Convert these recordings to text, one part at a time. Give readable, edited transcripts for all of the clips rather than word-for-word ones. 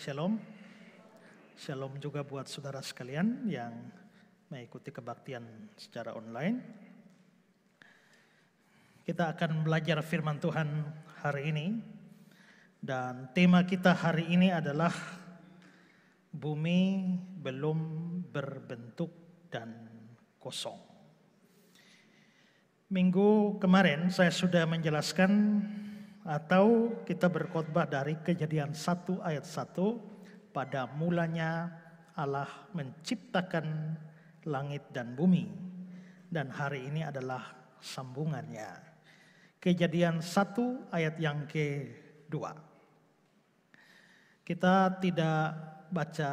Shalom. Shalom juga buat saudara sekalian yang mengikuti kebaktian secara online. Kita akan belajar firman Tuhan hari ini. Dan tema kita hari ini adalah bumi belum berbentuk dan kosong. Minggu kemarin saya sudah menjelaskan atau kita berkhotbah dari Kejadian 1 ayat 1. Pada mulanya Allah menciptakan langit dan bumi. Dan hari ini adalah sambungannya. Kejadian 1 ayat yang kedua. Kita tidak baca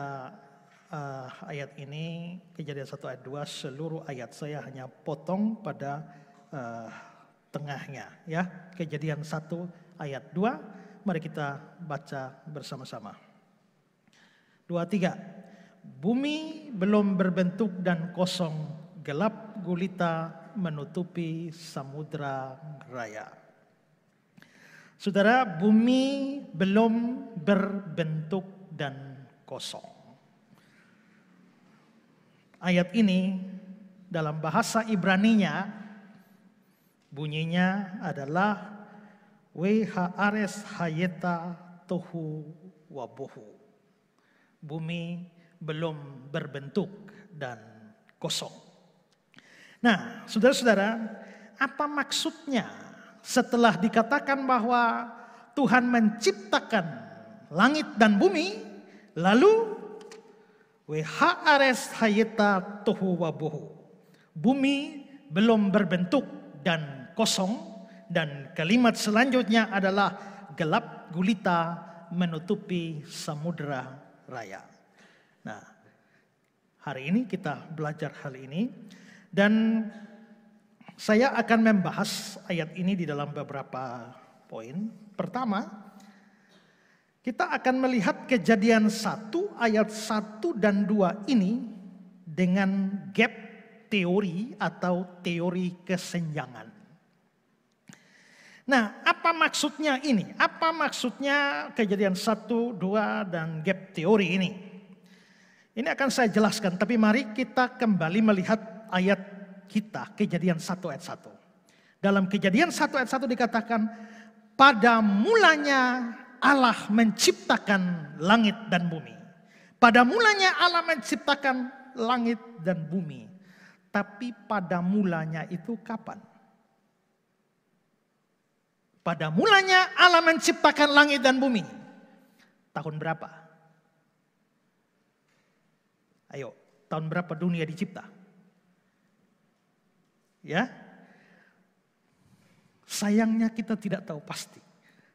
ayat ini, Kejadian 1 ayat 2, seluruh ayat. Saya hanya potong pada tengahnya, ya. Kejadian 1 ayat 2, mari kita baca bersama-sama. 2, 3. Bumi belum berbentuk dan kosong, gelap gulita menutupi samudra raya. Saudara, bumi belum berbentuk dan kosong. Ayat ini dalam bahasa Ibraninya bunyinya adalah Haares hayeta tohu wabohu. Bumi belum berbentuk dan kosong. Nah, saudara-saudara, apa maksudnya setelah dikatakan bahwa Tuhan menciptakan langit dan bumi, lalu Haares hayeta tohu wabohu. Bumi belum berbentuk dan kosong. Dan kalimat selanjutnya adalah gelap gulita menutupi samudra raya. Nah, hari ini kita belajar hal ini. Dan saya akan membahas ayat ini di dalam beberapa poin. Pertama, kita akan melihat Kejadian 1 ayat 1 dan 2 ini dengan gap teori atau teori kesenjangan. Nah, apa maksudnya ini? Apa maksudnya Kejadian 1, 2, dan gap teori ini? Ini akan saya jelaskan, tapi mari kita kembali melihat ayat kita, Kejadian 1 ayat 1. Dalam Kejadian 1 ayat 1 dikatakan, pada mulanya Allah menciptakan langit dan bumi. Pada mulanya Allah menciptakan langit dan bumi. Tapi pada mulanya itu kapan? Pada mulanya Allah menciptakan langit dan bumi. Tahun berapa? Ayo, tahun berapa dunia dicipta? Ya. Sayangnya kita tidak tahu pasti.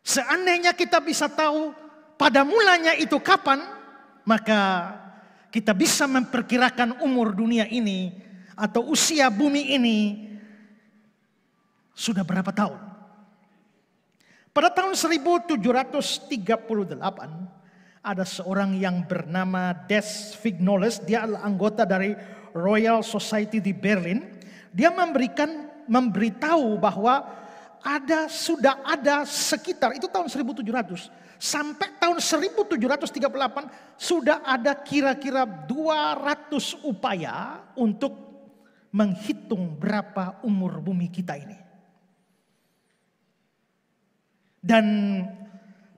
Seandainya kita bisa tahu pada mulanya itu kapan, maka kita bisa memperkirakan umur dunia ini atau usia bumi ini sudah berapa tahun. Pada tahun 1738 ada seorang yang bernama Des Vignoles, dia adalah anggota dari Royal Society di Berlin. Dia memberitahu bahwa sudah ada sekitar, itu tahun 1700, sampai tahun 1738 sudah ada kira-kira 200 upaya untuk menghitung berapa umur bumi kita ini. Dan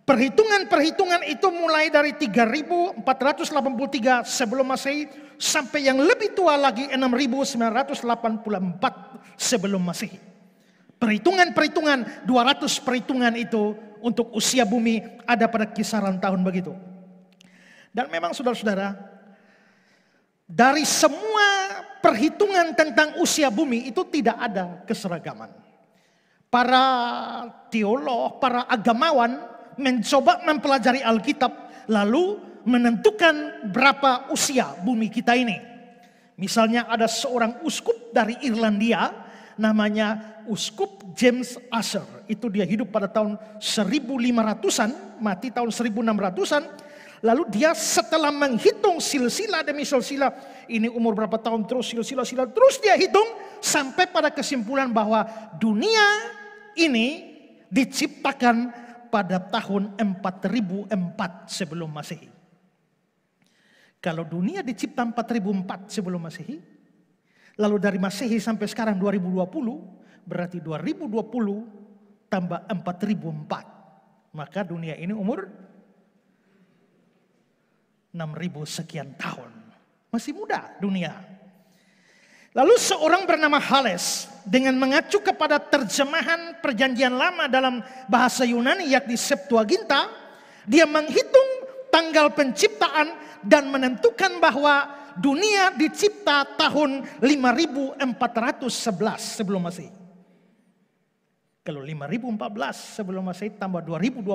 perhitungan-perhitungan itu mulai dari 3483 sebelum Masehi sampai yang lebih tua lagi 6984 sebelum Masehi. Perhitungan-perhitungan 200 perhitungan itu untuk usia bumi ada pada kisaran tahun begitu. Dan memang saudara-saudara, dari semua perhitungan tentang usia bumi itu tidak ada keseragaman. Para teolog, para agamawan mencoba mempelajari Alkitab lalu menentukan berapa usia bumi kita ini. Misalnya ada seorang uskup dari Irlandia namanya Uskup James Ussher. Itu dia hidup pada tahun 1500-an, mati tahun 1600-an. Lalu dia setelah menghitung silsilah demi silsilah, ini umur berapa tahun terus silsilah terus dia hitung sampai pada kesimpulan bahwa dunia ini diciptakan pada tahun 4004 sebelum Masehi. Kalau dunia dicipta 4004 sebelum Masehi, lalu dari Masehi sampai sekarang 2020, berarti 2020 tambah 4004. Maka dunia ini umur 6000 sekian tahun. Masih muda dunia. Lalu seorang bernama Hales dengan mengacu kepada terjemahan perjanjian lama dalam bahasa Yunani yakni Septuaginta, dia menghitung tanggal penciptaan dan menentukan bahwa dunia dicipta tahun 5411 sebelum Masehi. Kalau 5014 sebelum Masehi tambah 2020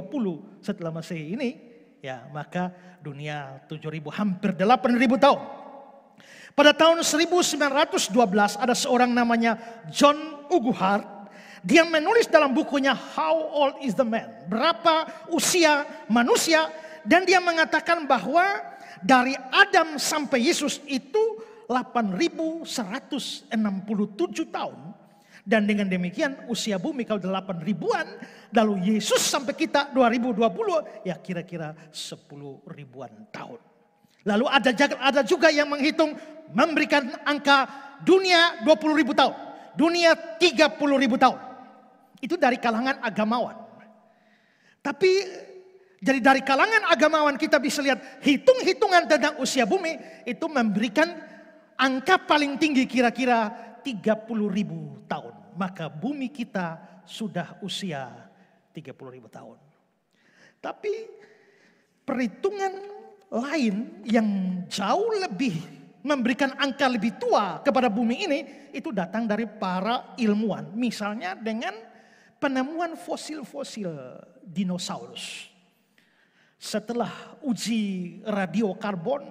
setelah Masehi ini, ya maka dunia 7000 hampir 8000 tahun. Pada tahun 1912 ada seorang namanya John Uguhart. Dia menulis dalam bukunya How Old is the Man? Berapa usia manusia? Dan dia mengatakan bahwa dari Adam sampai Yesus itu 8167 tahun. Dan dengan demikian usia bumi kalau 8 ribuan, lalu Yesus sampai kita 2020 ya kira-kira 10 ribuan tahun. Lalu ada juga yang menghitung memberikan angka dunia 20.000 tahun, dunia 30.000 tahun. Itu dari kalangan agamawan. Tapi jadi dari kalangan agamawan kita bisa lihat hitung-hitungan tentang usia bumi itu memberikan angka paling tinggi kira-kira 30.000 tahun. Maka bumi kita sudah usia 30.000 tahun. Tapi perhitungan lain yang jauh lebih memberikan angka lebih tua kepada bumi ini itu datang dari para ilmuwan. Misalnya dengan penemuan fosil-fosil dinosaurus. Setelah uji radiokarbon,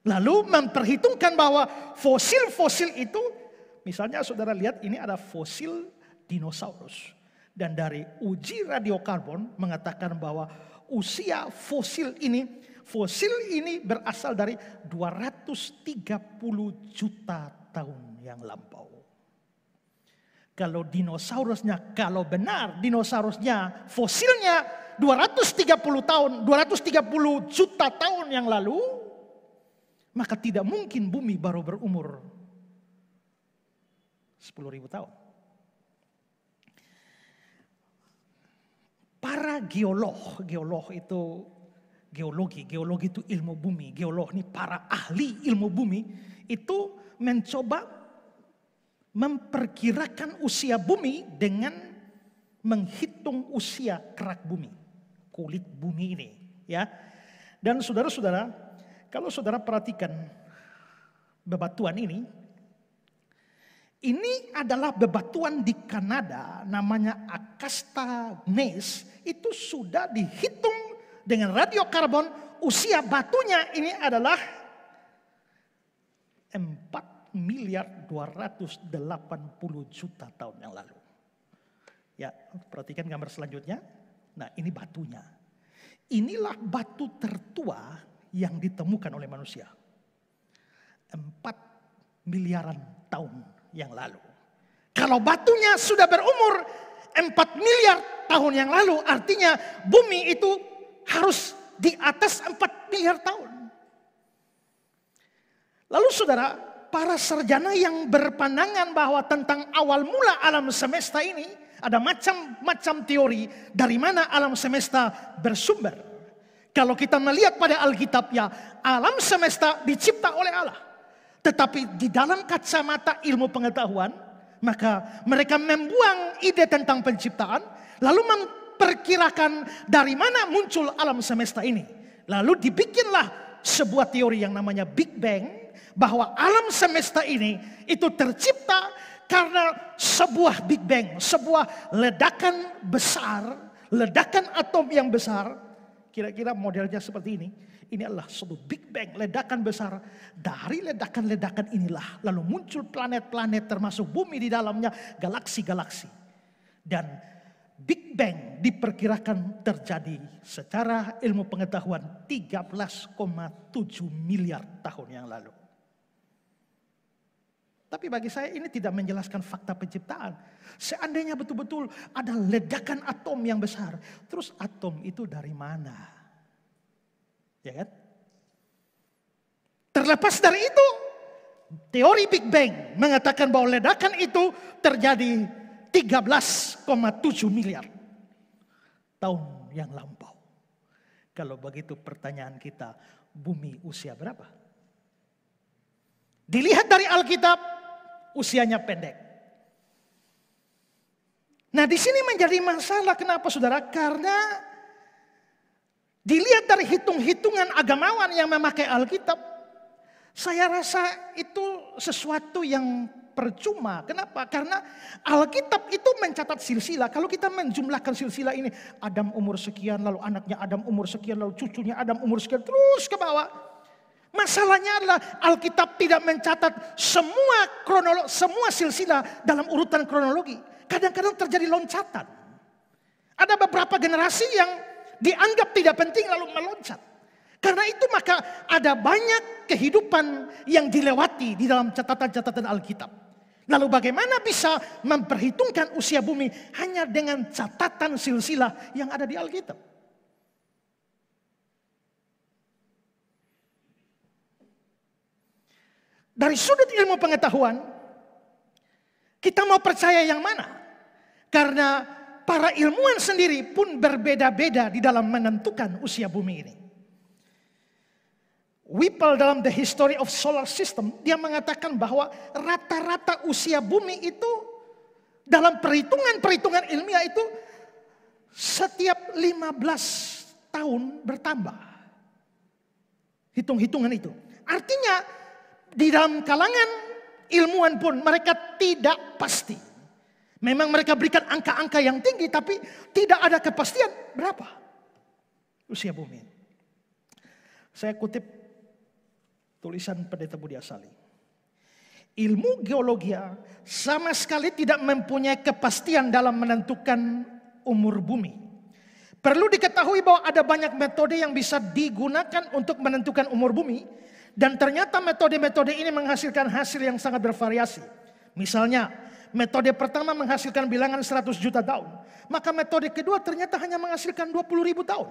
lalu memperhitungkan bahwa fosil-fosil itu, misalnya saudara lihat ini ada fosil dinosaurus. Dan dari uji radiokarbon mengatakan bahwa usia fosil ini berasal dari 230 juta tahun yang lampau. Kalau dinosaurusnya, kalau benar dinosaurusnya, fosilnya 230 tahun, 230 juta tahun yang lalu, maka tidak mungkin bumi baru berumur 10.000 tahun. Para geolog itu geologi itu ilmu bumi. Geolog ini para ahli ilmu bumi itu mencoba memperkirakan usia bumi dengan menghitung usia kerak bumi, kulit bumi ini, ya. Dan saudara-saudara, kalau saudara perhatikan bebatuan ini adalah bebatuan di Kanada namanya Akasta Gneiss. Itu sudah dihitung dengan radiokarbon. Usia batunya ini adalah 4.280.000.000 tahun yang lalu. Ya, perhatikan gambar selanjutnya. Nah, ini batunya. Inilah batu tertua yang ditemukan oleh manusia. 4 miliaran tahun yang lalu. Kalau batunya sudah berumur 4 miliar tahun yang lalu, artinya bumi itu harus di atas 4 miliar tahun. Lalu saudara, para sarjana yang berpandangan bahwa tentang awal mula alam semesta ini, ada macam-macam teori dari mana alam semesta bersumber. Kalau kita melihat pada Alkitab ya, alam semesta dicipta oleh Allah. Tetapi di dalam kacamata ilmu pengetahuan, maka mereka membuang ide tentang penciptaan, lalu memperkirakan dari mana muncul alam semesta ini. Lalu dibikinlah sebuah teori yang namanya Big Bang, bahwa alam semesta ini itu tercipta karena sebuah Big Bang, sebuah ledakan besar, ledakan atom yang besar. Kira-kira modelnya seperti ini. Ini adalah suatu Big Bang, ledakan besar. Dari ledakan-ledakan inilah lalu muncul planet-planet termasuk bumi di dalamnya, galaksi-galaksi. Dan Big Bang diperkirakan terjadi secara ilmu pengetahuan 13,7 miliar tahun yang lalu. Tapi bagi saya ini tidak menjelaskan fakta penciptaan. Seandainya betul-betul ada ledakan atom yang besar, terus atom itu dari mana? Ya kan? Terlepas dari itu, teori Big Bang mengatakan bahwa ledakan itu terjadi 13,7 miliar tahun yang lampau. Kalau begitu pertanyaan kita, bumi usia berapa? Dilihat dari Alkitab, usianya pendek. Nah, di sini menjadi masalah. Kenapa, saudara? Karena dilihat dari hitung-hitungan agamawan yang memakai Alkitab, saya rasa itu sesuatu yang percuma. Kenapa? Karena Alkitab itu mencatat silsilah. Kalau kita menjumlahkan silsilah ini, Adam umur sekian, lalu anaknya Adam umur sekian, lalu cucunya Adam umur sekian, terus ke bawah. Masalahnya adalah Alkitab tidak mencatat semua silsilah dalam urutan kronologi. Kadang-kadang terjadi loncatan. Ada beberapa generasi yang dianggap tidak penting lalu meloncat. Karena itu maka ada banyak kehidupan yang dilewati di dalam catatan-catatan Alkitab. Lalu bagaimana bisa memperhitungkan usia bumi hanya dengan catatan silsilah yang ada di Alkitab? Dari sudut ilmu pengetahuan, kita mau percaya yang mana? Karena para ilmuwan sendiri pun berbeda-beda di dalam menentukan usia bumi ini. Whipple dalam The History of Solar System, dia mengatakan bahwa rata-rata usia bumi itu dalam perhitungan ilmiah itu setiap 15 tahun bertambah. Hitung-hitungan itu. Artinya di dalam kalangan ilmuwan pun mereka tidak pasti. Memang mereka berikan angka-angka yang tinggi, tapi tidak ada kepastian berapa usia bumi. Saya kutip tulisan Pendeta Budi Asali. Ilmu geologi sama sekali tidak mempunyai kepastian dalam menentukan umur bumi. Perlu diketahui bahwa ada banyak metode yang bisa digunakan untuk menentukan umur bumi. Dan ternyata metode-metode ini menghasilkan hasil yang sangat bervariasi. Misalnya, metode pertama menghasilkan bilangan 100 juta tahun. Maka metode kedua ternyata hanya menghasilkan 20.000 tahun.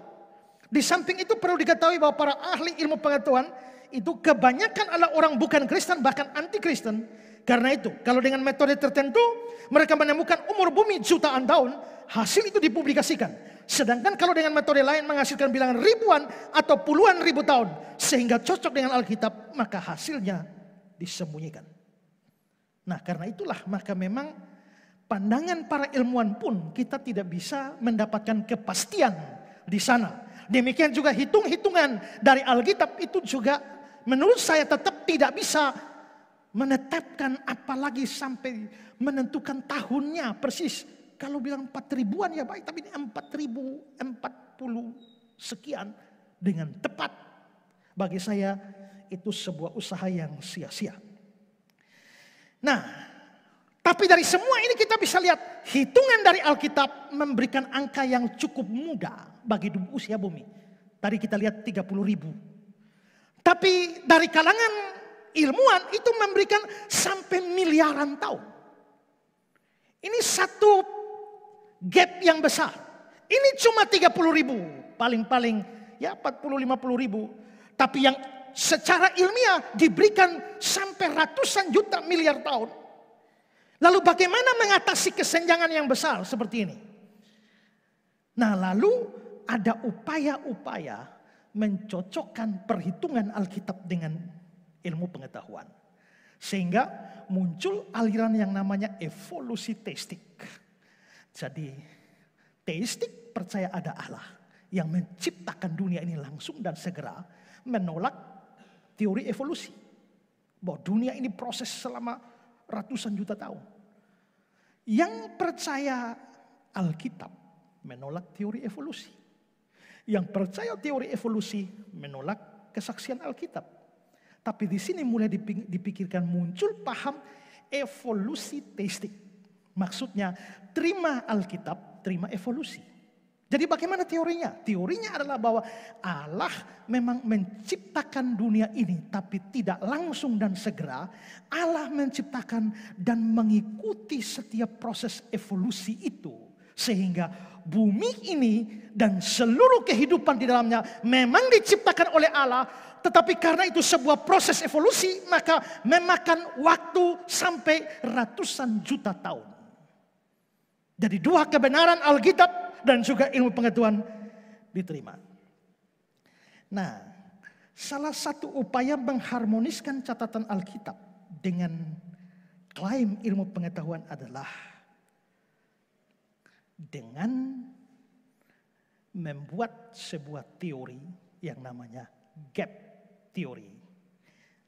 Di samping itu perlu diketahui bahwa para ahli ilmu pengetahuan itu kebanyakan adalah orang bukan Kristen, bahkan anti-Kristen. Karena itu, kalau dengan metode tertentu mereka menemukan umur bumi jutaan tahun, hasil itu dipublikasikan. Sedangkan kalau dengan metode lain menghasilkan bilangan ribuan atau puluhan ribu tahun sehingga cocok dengan Alkitab, maka hasilnya disembunyikan. Nah, karena itulah maka memang pandangan para ilmuwan pun kita tidak bisa mendapatkan kepastian di sana. Demikian juga hitung-hitungan dari Alkitab itu juga menurut saya tetap tidak bisa menetapkan, apalagi sampai menentukan tahunnya persis. Kalau bilang 4.000-an ya baik, tapi ini 4.040 sekian dengan tepat. Bagi saya itu sebuah usaha yang sia-sia. Nah, tapi dari semua ini kita bisa lihat hitungan dari Alkitab memberikan angka yang cukup mudah bagi usia bumi. Tadi kita lihat 30.000. Tapi dari kalangan ilmuwan itu memberikan sampai miliaran tahun. Ini satu gap yang besar. Ini cuma 30.000, paling-paling ya 40-50.000. Tapi yang secara ilmiah diberikan sampai ratusan juta miliar tahun. Lalu bagaimana mengatasi kesenjangan yang besar seperti ini? Nah, lalu ada upaya-upaya mencocokkan perhitungan Alkitab dengan ilmu pengetahuan. Sehingga muncul aliran yang namanya evolusi teistik. Jadi teistik percaya ada Allah yang menciptakan dunia ini langsung dan segera, menolak teori evolusi. Bahwa dunia ini proses selama ratusan juta tahun. Yang percaya Alkitab menolak teori evolusi. Yang percaya teori evolusi menolak kesaksian Alkitab. Tapi di sini mulai dipikirkan muncul paham evolusi teistik. Maksudnya terima Alkitab, terima evolusi. Jadi bagaimana teorinya? Teorinya adalah bahwa Allah memang menciptakan dunia ini tapi tidak langsung dan segera. Allah menciptakan dan mengikuti setiap proses evolusi itu. Sehingga bumi ini dan seluruh kehidupan di dalamnya memang diciptakan oleh Allah. Tetapi karena itu sebuah proses evolusi, maka memakan waktu sampai ratusan juta tahun. Jadi dua kebenaran Alkitab dan juga ilmu pengetahuan diterima. Nah, salah satu upaya mengharmoniskan catatan Alkitab dengan klaim ilmu pengetahuan adalah dengan membuat sebuah teori yang namanya gap theory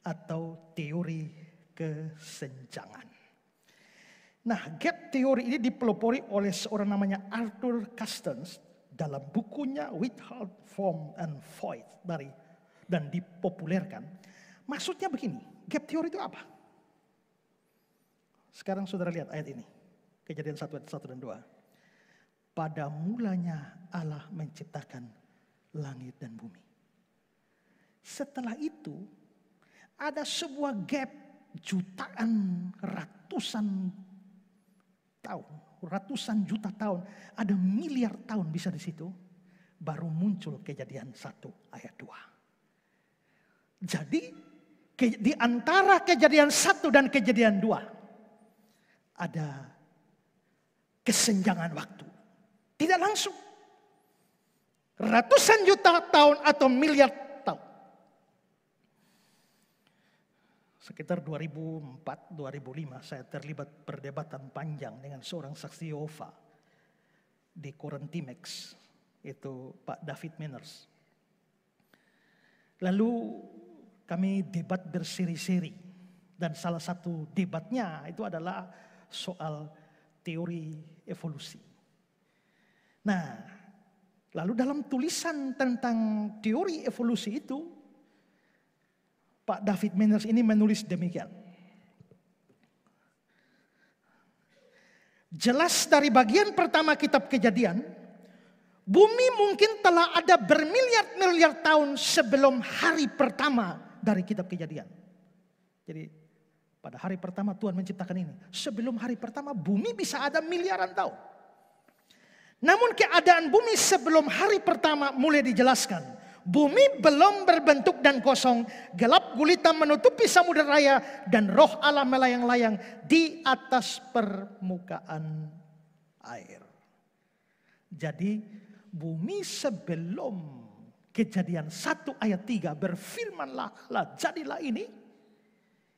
atau teori kesenjangan. Nah, gap theory ini dipelopori oleh seorang namanya Arthur Custance dalam bukunya Without Form and Void dan dipopulerkan. Maksudnya begini, gap theory itu apa? Sekarang saudara lihat ayat ini. Kejadian 1 ayat 1 dan 2. Pada mulanya Allah menciptakan langit dan bumi. Setelah itu ada sebuah gap jutaan, ratusan tahun, ratusan juta tahun, ada miliar tahun bisa di situ, baru muncul Kejadian 1 ayat 2. Jadi di antara Kejadian 1 dan Kejadian 2 ada kesenjangan waktu. Tidak langsung. Ratusan juta tahun atau miliar tahun. Sekitar 2004-2005 saya terlibat perdebatan panjang dengan seorang saksi Yehova di Korintimex, itu Pak David Menners. Lalu kami debat berseri-seri dan salah satu debatnya itu adalah soal teori evolusi. Nah, lalu dalam tulisan tentang teori evolusi itu, Pak David Menners ini menulis demikian. Jelas dari bagian pertama kitab Kejadian, bumi mungkin telah ada bermiliar-miliar tahun sebelum hari pertama dari kitab Kejadian. Jadi pada hari pertama Tuhan menciptakan ini. Sebelum hari pertama bumi bisa ada miliaran tahun. Namun keadaan bumi sebelum hari pertama mulai dijelaskan. Bumi belum berbentuk dan kosong. Gelap gulita menutupi samudera raya. Dan roh Allah melayang-layang di atas permukaan air. Jadi bumi sebelum Kejadian 1 ayat 3 berfirmanlah Allah jadilah ini.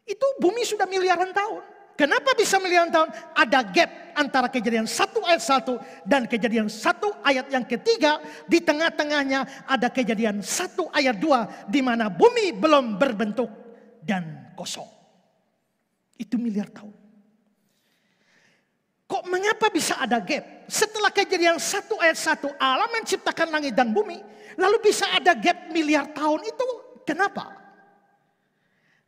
Itu bumi sudah miliaran tahun. Kenapa bisa miliaran tahun? Ada gap antara Kejadian 1 ayat 1 dan Kejadian 1 ayat yang ketiga. Di tengah-tengahnya ada Kejadian 1 ayat 2 di mana bumi belum berbentuk dan kosong. Itu miliar tahun. Kok mengapa bisa ada gap? Setelah Kejadian 1 ayat 1 Allah menciptakan langit dan bumi, lalu bisa ada gap miliar tahun itu kenapa?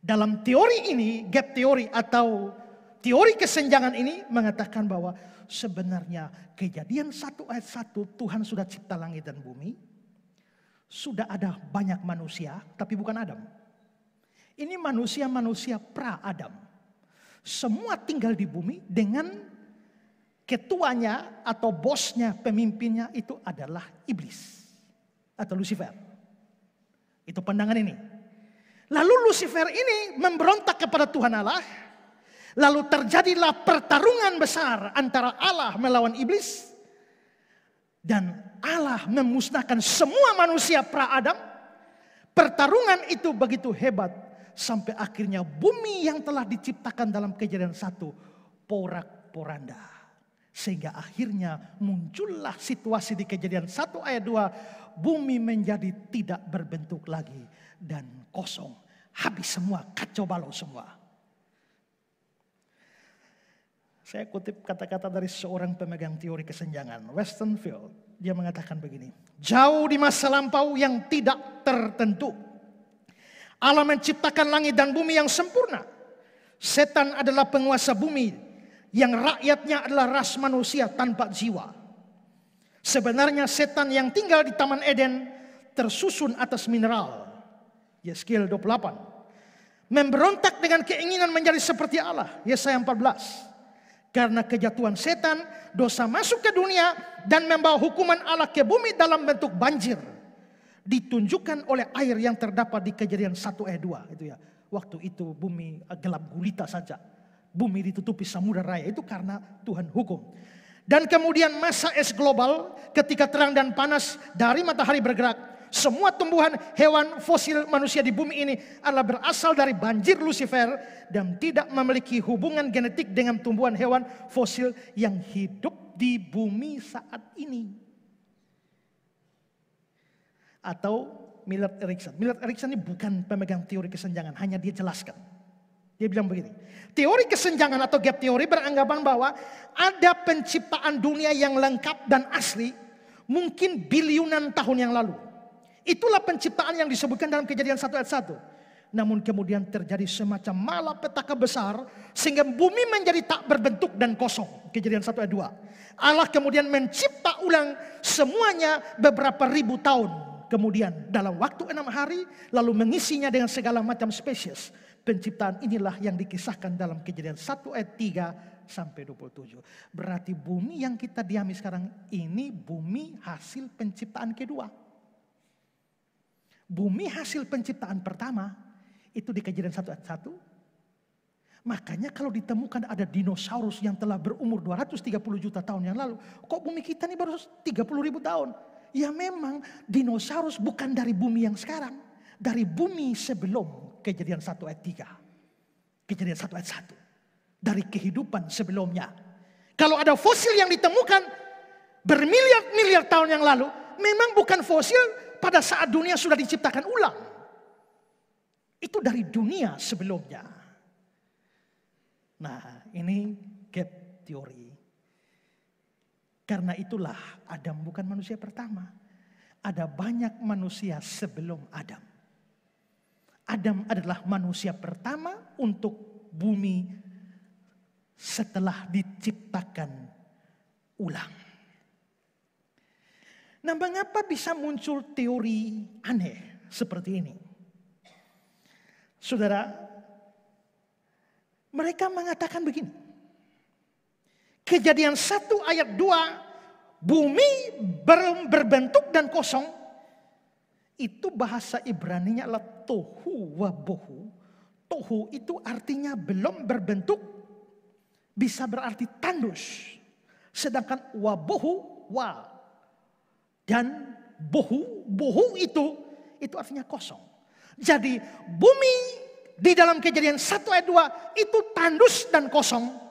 Dalam teori ini, gap teori atau teori kesenjangan ini mengatakan bahwa sebenarnya Kejadian 1 ayat 1 Tuhan sudah cipta langit dan bumi. Sudah ada banyak manusia tapi bukan Adam. Ini manusia-manusia pra-Adam. Semua tinggal di bumi dengan ketuanya atau bosnya, pemimpinnya itu adalah iblis atau Lucifer. Itu pandangan ini. Lalu Lucifer ini memberontak kepada Tuhan Allah. Lalu terjadilah pertarungan besar antara Allah melawan iblis. Dan Allah memusnahkan semua manusia pra-Adam. Pertarungan itu begitu hebat. Sampai akhirnya bumi yang telah diciptakan dalam Kejadian 1 porak-poranda. Sehingga akhirnya muncullah situasi di Kejadian 1 ayat 2. Bumi menjadi tidak berbentuk lagi dan kosong. Habis semua, kacau balau semua. Saya kutip kata-kata dari seorang pemegang teori kesenjangan, Westenfeld. Dia mengatakan begini. Jauh di masa lampau yang tidak tertentu, Allah menciptakan langit dan bumi yang sempurna. Setan adalah penguasa bumi yang rakyatnya adalah ras manusia tanpa jiwa. Sebenarnya setan yang tinggal di Taman Eden tersusun atas mineral. Yeskiel 28. Memberontak dengan keinginan menjadi seperti Allah. Yesaya 14. Karena kejatuhan setan, dosa masuk ke dunia dan membawa hukuman Allah ke bumi dalam bentuk banjir. ditunjukkan oleh air yang terdapat di Kejadian 1 ayat 2 itu ya. Waktu itu bumi gelap gulita saja. Bumi ditutupi samudra raya, itu karena Tuhan hukum. Dan kemudian masa es global ketika terang dan panas dari matahari bergerak. Semua tumbuhan, hewan, fosil manusia di bumi ini adalah berasal dari banjir Lucifer dan tidak memiliki hubungan genetik dengan tumbuhan, hewan, fosil yang hidup di bumi saat ini. Atau Millard Erickson. Millard Erickson ini bukan pemegang teori kesenjangan, hanya dia jelaskan. Dia bilang begini, teori kesenjangan atau gap teori beranggapan bahwa ada penciptaan dunia yang lengkap dan asli mungkin biliunan tahun yang lalu. Itulah penciptaan yang disebutkan dalam Kejadian 1 ayat 1. Namun kemudian terjadi semacam malapetaka besar sehingga bumi menjadi tak berbentuk dan kosong. Kejadian 1 ayat 2. Allah kemudian mencipta ulang semuanya beberapa ribu tahun kemudian dalam waktu 6 hari, lalu mengisinya dengan segala macam spesies. Penciptaan inilah yang dikisahkan dalam Kejadian 1 ayat 3 sampai 27. Berarti bumi yang kita diami sekarang ini bumi hasil penciptaan kedua. Bumi hasil penciptaan pertama itu di Kejadian 1 ayat 1. Makanya kalau ditemukan ada dinosaurus yang telah berumur 230 juta tahun yang lalu, kok bumi kita ini baru 30 ribu tahun? Ya memang dinosaurus bukan dari bumi yang sekarang, dari bumi sebelum Kejadian 1 ayat 3. Kejadian 1 ayat 1. Dari kehidupan sebelumnya. Kalau ada fosil yang ditemukan bermiliar-miliar tahun yang lalu, memang bukan fosil pada saat dunia sudah diciptakan ulang. Itu dari dunia sebelumnya. Nah, ini gap teori. Karena itulah Adam bukan manusia pertama. Ada banyak manusia sebelum Adam. Adam adalah manusia pertama untuk bumi setelah diciptakan ulang. Nah, mengapa bisa muncul teori aneh seperti ini? Saudara, mereka mengatakan begini. Kejadian 1 ayat 2, bumi berbentuk dan kosong. Itu bahasa Ibraninya adalah tohu wa bohu. Tohu itu artinya belum berbentuk, bisa berarti tandus. Sedangkan wabohu, wa dan bohu itu artinya kosong. Jadi bumi di dalam Kejadian 1 ayat 2 itu tandus dan kosong.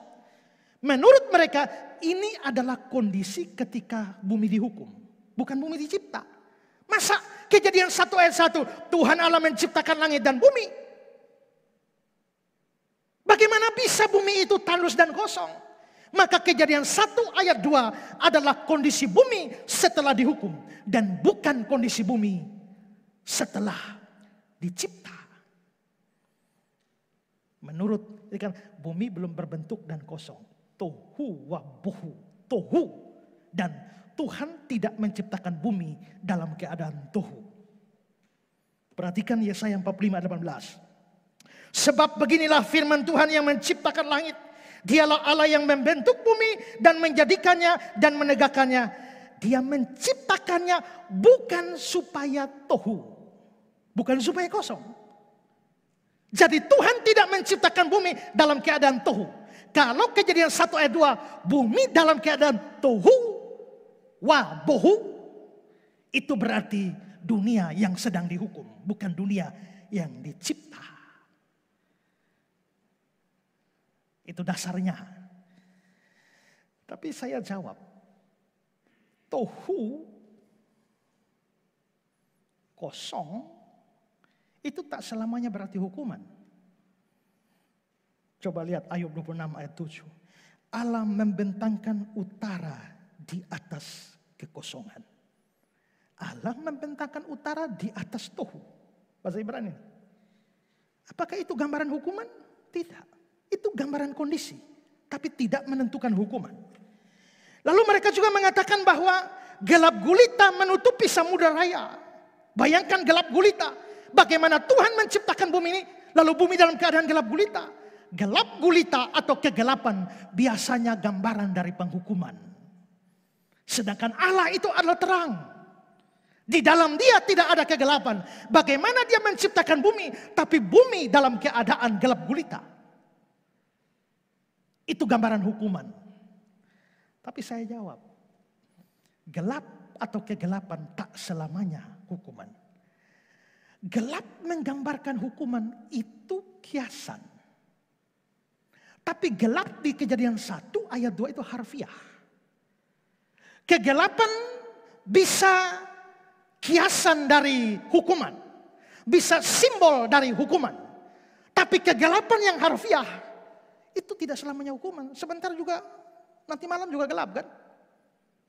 Menurut mereka ini adalah kondisi ketika bumi dihukum. Bukan bumi dicipta. Masa Kejadian 1 ayat 1 Tuhan Allah menciptakan langit dan bumi? Bagaimana bisa bumi itu tandus dan kosong? Maka Kejadian 1 ayat 2 adalah kondisi bumi setelah dihukum. Dan bukan kondisi bumi setelah dicipta. Menurut, kan bumi belum berbentuk dan kosong. Tohu wa bohu. Tohu. Dan Tuhan tidak menciptakan bumi dalam keadaan tohu. Perhatikan Yesaya 45 ayat 18. Sebab beginilah firman Tuhan yang menciptakan langit. Dialah Allah yang membentuk bumi dan menjadikannya dan menegakkannya. Dia menciptakannya bukan supaya tohu. Bukan supaya kosong. Jadi Tuhan tidak menciptakan bumi dalam keadaan tohu. Kalau Kejadian 1 ayat 2, bumi dalam keadaan tohu wa bohu, itu berarti dunia yang sedang dihukum. Bukan dunia yang dicipta. Itu dasarnya. Tapi saya jawab, tohu, kosong, itu tak selamanya berarti hukuman. Coba lihat Ayub 26 ayat 7. Allah membentangkan utara di atas kekosongan. Allah membentangkan utara di atas tohu. Bahasa Ibrani. Apakah itu gambaran hukuman? Tidak. Itu gambaran kondisi, tapi tidak menentukan hukuman. Lalu mereka juga mengatakan bahwa gelap gulita menutupi samudra raya. Bayangkan gelap gulita. Bagaimana Tuhan menciptakan bumi ini, lalu bumi dalam keadaan gelap gulita. Gelap gulita atau kegelapan biasanya gambaran dari penghukuman. Sedangkan Allah itu adalah terang. Di dalam dia tidak ada kegelapan. Bagaimana dia menciptakan bumi, tapi bumi dalam keadaan gelap gulita. Itu gambaran hukuman. Tapi saya jawab, gelap atau kegelapan tak selamanya hukuman. Gelap menggambarkan hukuman itu kiasan. Tapi gelap di Kejadian 1 ayat 2 itu harfiah. Kegelapan bisa kiasan dari hukuman. Bisa simbol dari hukuman. Tapi kegelapan yang harfiah itu tidak selamanya hukuman. Sebentar juga, nanti malam juga gelap kan?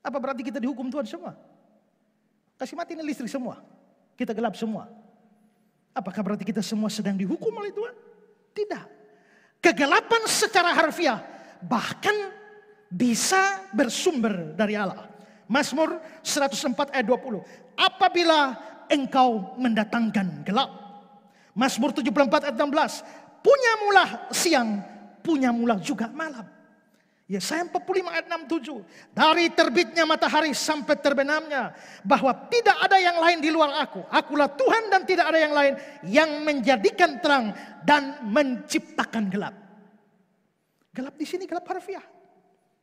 Apa berarti kita dihukum Tuhan semua? Kasih mati ini listrik semua. Kita gelap semua. Apakah berarti kita semua sedang dihukum oleh Tuhan? Tidak. Kegelapan secara harfiah bahkan bisa bersumber dari Allah. Mazmur 104 ayat 20. Apabila engkau mendatangkan gelap. Mazmur 74 ayat 16. Punyamulah siang, punyamulah juga malam. Yesaya 45 ayat 67. Dari terbitnya matahari sampai terbenamnya. Bahwa tidak ada yang lain di luar aku. Akulah Tuhan dan tidak ada yang lain yang menjadikan terang dan menciptakan gelap. Gelap di sini gelap harfiah.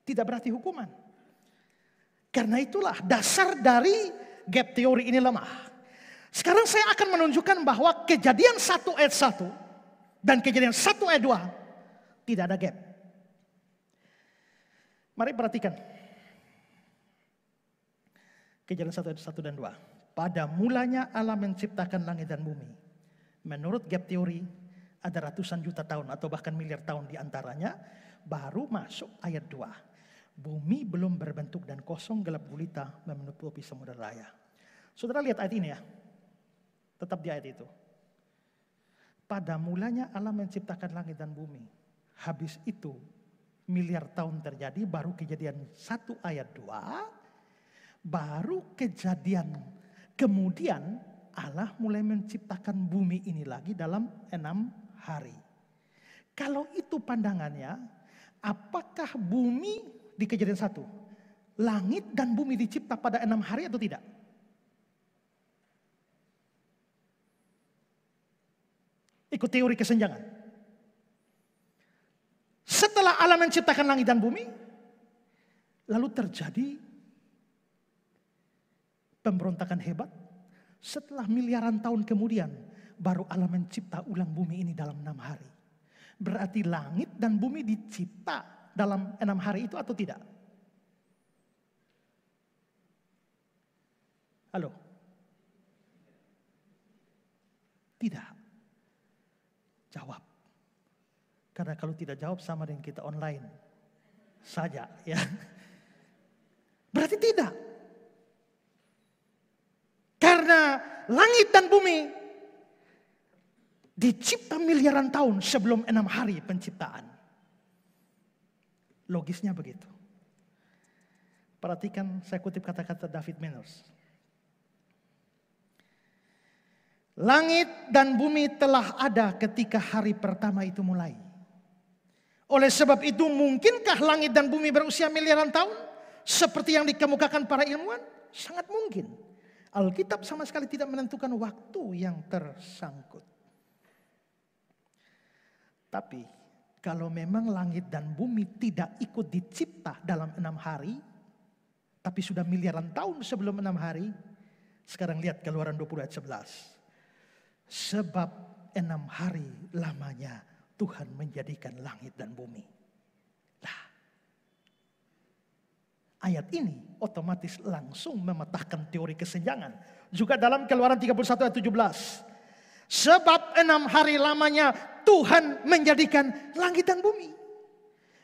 Tidak berarti hukuman. Karena itulah dasar dari gap teori ini lemah. Sekarang saya akan menunjukkan bahwa Kejadian 1 ayat 1 dan Kejadian 1 ayat 2 tidak ada gap. Mari perhatikan. Kejadian 1 ayat 1 dan 2. Pada mulanya Allah menciptakan langit dan bumi. Menurut gap teori ada ratusan juta tahun atau bahkan miliar tahun di antaranya. Baru masuk ayat 2. Bumi belum berbentuk dan kosong gelap gulita menutupi samudera raya. Saudara lihat ayat ini ya. Tetap di ayat itu. Pada mulanya Allah menciptakan langit dan bumi. Habis itu miliar tahun terjadi, baru Kejadian 1 ayat 2. Baru kejadian. Kemudian Allah mulai menciptakan bumi ini lagi dalam 6 hari. Kalau itu pandangannya, apakah bumi di Kejadian 1, langit dan bumi dicipta pada 6 hari atau tidak? Ikut teori kesenjangan. Setelah Allah menciptakan langit dan bumi, lalu terjadi pemberontakan hebat. Setelah miliaran tahun kemudian, baru Allah mencipta ulang bumi ini dalam 6 hari. Berarti langit dan bumi dicipta dalam 6 hari itu atau tidak? Halo? Tidak. Jawab. Karena kalau tidak jawab sama dengan kita online saja ya. Berarti tidak. Karena langit dan bumi dicipta miliaran tahun sebelum 6 hari penciptaan. Logisnya begitu. Perhatikan, saya kutip kata-kata David Manners. Langit dan bumi telah ada ketika hari pertama itu mulai. Oleh sebab itu, mungkinkah langit dan bumi berusia miliaran tahun? Seperti yang dikemukakan para ilmuwan? Sangat mungkin. Alkitab sama sekali tidak menentukan waktu yang tersangkut. Tapi, kalau memang langit dan bumi tidak ikut dicipta dalam 6 hari, tapi sudah miliaran tahun sebelum 6 hari, sekarang lihat Keluaran 20 ayat 11. Sebab 6 hari lamanya Tuhan menjadikan langit dan bumi. Nah, ayat ini otomatis langsung mematahkan teori kesenjangan. Juga dalam Keluaran 31 ayat 17. Sebab 6 hari lamanya Tuhan menjadikan langit dan bumi.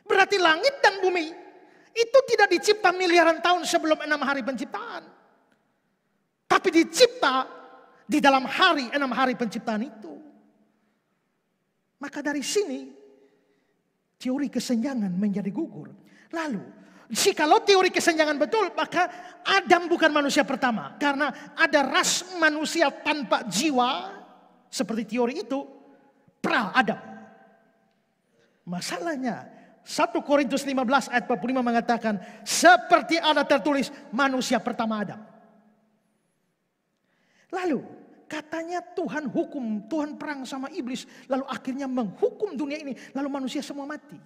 Berarti langit dan bumi itu tidak dicipta miliaran tahun sebelum 6 hari penciptaan. Tapi dicipta di dalam 6 hari penciptaan itu. Maka dari sini teori kesenjangan menjadi gugur. Lalu, jikalau teori kesenjangan betul, maka Adam bukan manusia pertama. Karena ada ras manusia tanpa jiwa, seperti teori itu, pra-Adam. Masalahnya, 1 Korintus 15 ayat 45 mengatakan, seperti ada tertulis manusia pertama Adam. Lalu katanya Tuhan hukum, Tuhan perang sama iblis. Lalu akhirnya menghukum dunia ini. Lalu manusia semua mati.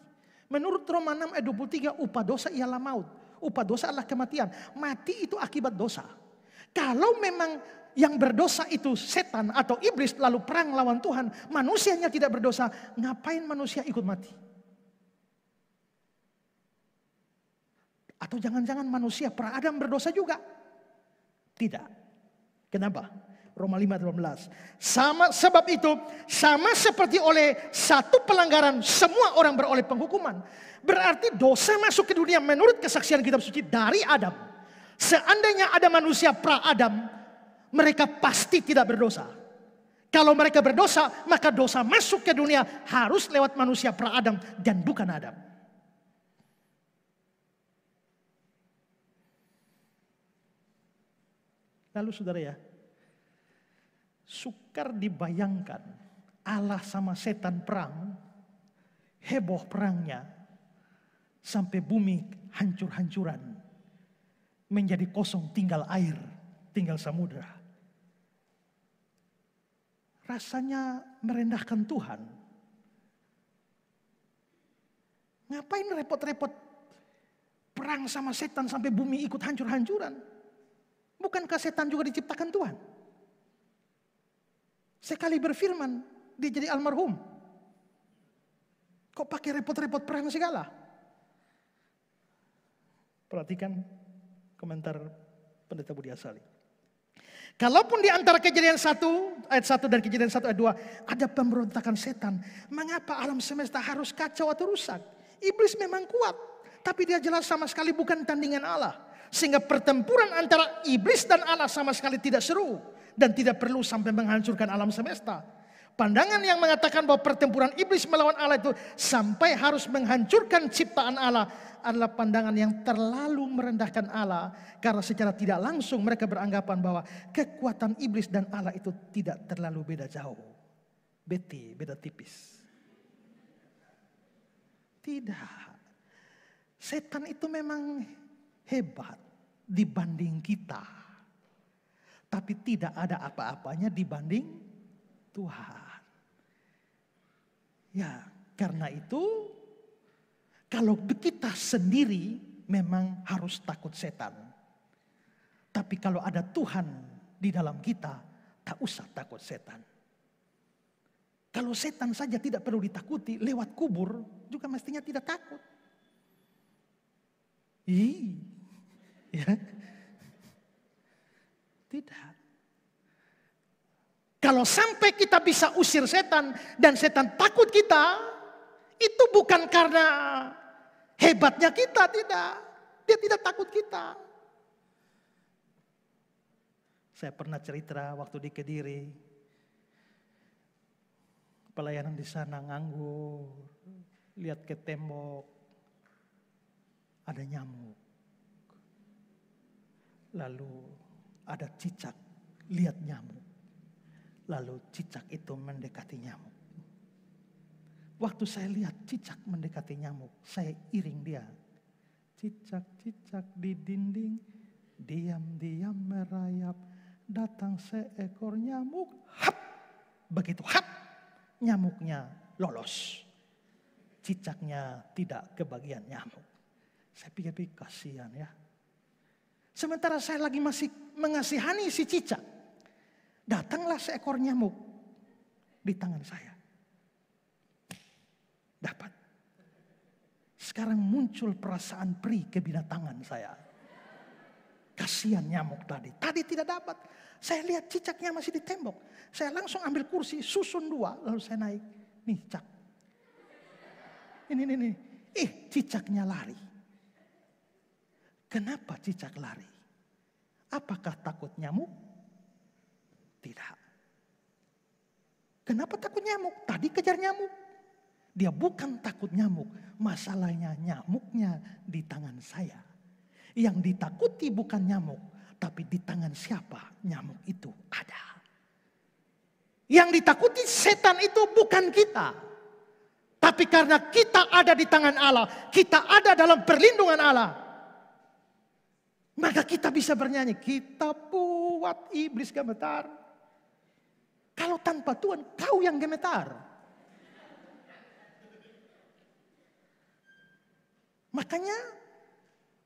Menurut Roma 6 ayat 23, upah dosa ialah maut. Upah dosa adalah kematian. Mati itu akibat dosa. Kalau memang yang berdosa itu setan atau iblis lalu perang lawan Tuhan, manusianya tidak berdosa, ngapain manusia ikut mati? Atau jangan-jangan manusia pra-Adam berdosa juga? Tidak. Kenapa? Roma 5:18. Sebab itu sama seperti oleh satu pelanggaran semua orang beroleh penghukuman. Berarti dosa masuk ke dunia menurut kesaksian kitab suci dari Adam. Seandainya ada manusia pra-Adam, mereka pasti tidak berdosa. Kalau mereka berdosa, maka dosa masuk ke dunia harus lewat manusia pra-Adam dan bukan Adam. Lalu saudara ya, sukar dibayangkan Allah sama setan perang, heboh perangnya, sampai bumi hancur-hancuran, menjadi kosong tinggal air, tinggal samudera. Rasanya merendahkan Tuhan. Ngapain repot-repot perang sama setan sampai bumi ikut hancur-hancuran? Bukankah setan juga diciptakan Tuhan? Sekali berfirman, dia jadi almarhum. Kok pakai repot-repot perang segala? Perhatikan komentar Pendeta Budi Asali. Kalaupun di antara Kejadian 1 ayat 1 dan Kejadian 1 ayat 2 ada pemberontakan setan, mengapa alam semesta harus kacau atau rusak? Iblis memang kuat, tapi dia jelas sama sekali bukan tandingan Allah. Sehingga pertempuran antara iblis dan Allah sama sekali tidak seru dan tidak perlu sampai menghancurkan alam semesta. Pandangan yang mengatakan bahwa pertempuran iblis melawan Allah itu sampai harus menghancurkan ciptaan Allah adalah pandangan yang terlalu merendahkan Allah. Karena secara tidak langsung mereka beranggapan bahwa kekuatan iblis dan Allah itu tidak terlalu beda jauh. Beda tipis. Tidak. Setan itu memang hebat dibanding kita. Tapi tidak ada apa-apanya dibanding Tuhan. Ya, karena itu kalau kita sendiri memang harus takut setan. Tapi kalau ada Tuhan di dalam kita, tak usah takut setan. Kalau setan saja tidak perlu ditakuti, lewat kubur juga mestinya tidak takut. Ya. Tidak. Kalau sampai kita bisa usir setan dan setan takut kita, itu bukan karena hebatnya kita, tidak. Dia tidak takut kita. Saya pernah cerita waktu di Kediri, pelayanan di sana nganggur, lihat ke tembok, ada nyamuk. Lalu ada cicak, lihat nyamuk. Lalu cicak itu mendekati nyamuk. Waktu saya lihat cicak mendekati nyamuk, saya iring dia. Cicak-cicak di dinding, diam-diam merayap. Datang seekor nyamuk, hap! Begitu hap, nyamuknya lolos. Cicaknya tidak kebagian nyamuk. Saya pikir kasihan ya. Sementara saya lagi masih mengasihani si cicak. Datanglah seekor nyamuk di tangan saya. Dapat. Sekarang muncul perasaan perih kebinatangan saya. Kasihan nyamuk tadi. Tadi tidak dapat. Saya lihat cicaknya masih di tembok. Saya langsung ambil kursi, susun 2. Lalu saya naik. Nih cak. Ini. Cicaknya lari. Kenapa cicak lari? Apakah takut nyamuk? Tidak. Kenapa takut nyamuk? Tadi kejar nyamuk. Dia bukan takut nyamuk. Masalahnya nyamuknya di tangan saya. Yang ditakuti bukan nyamuk. Tapi di tangan siapa nyamuk itu ada. Yang ditakuti setan itu bukan kita. Tapi karena kita ada di tangan Allah. Kita ada dalam perlindungan Allah. Maka kita bisa bernyanyi. Kita puas buat iblis gemetar. Kalau tanpa Tuhan, kau yang gemetar. Makanya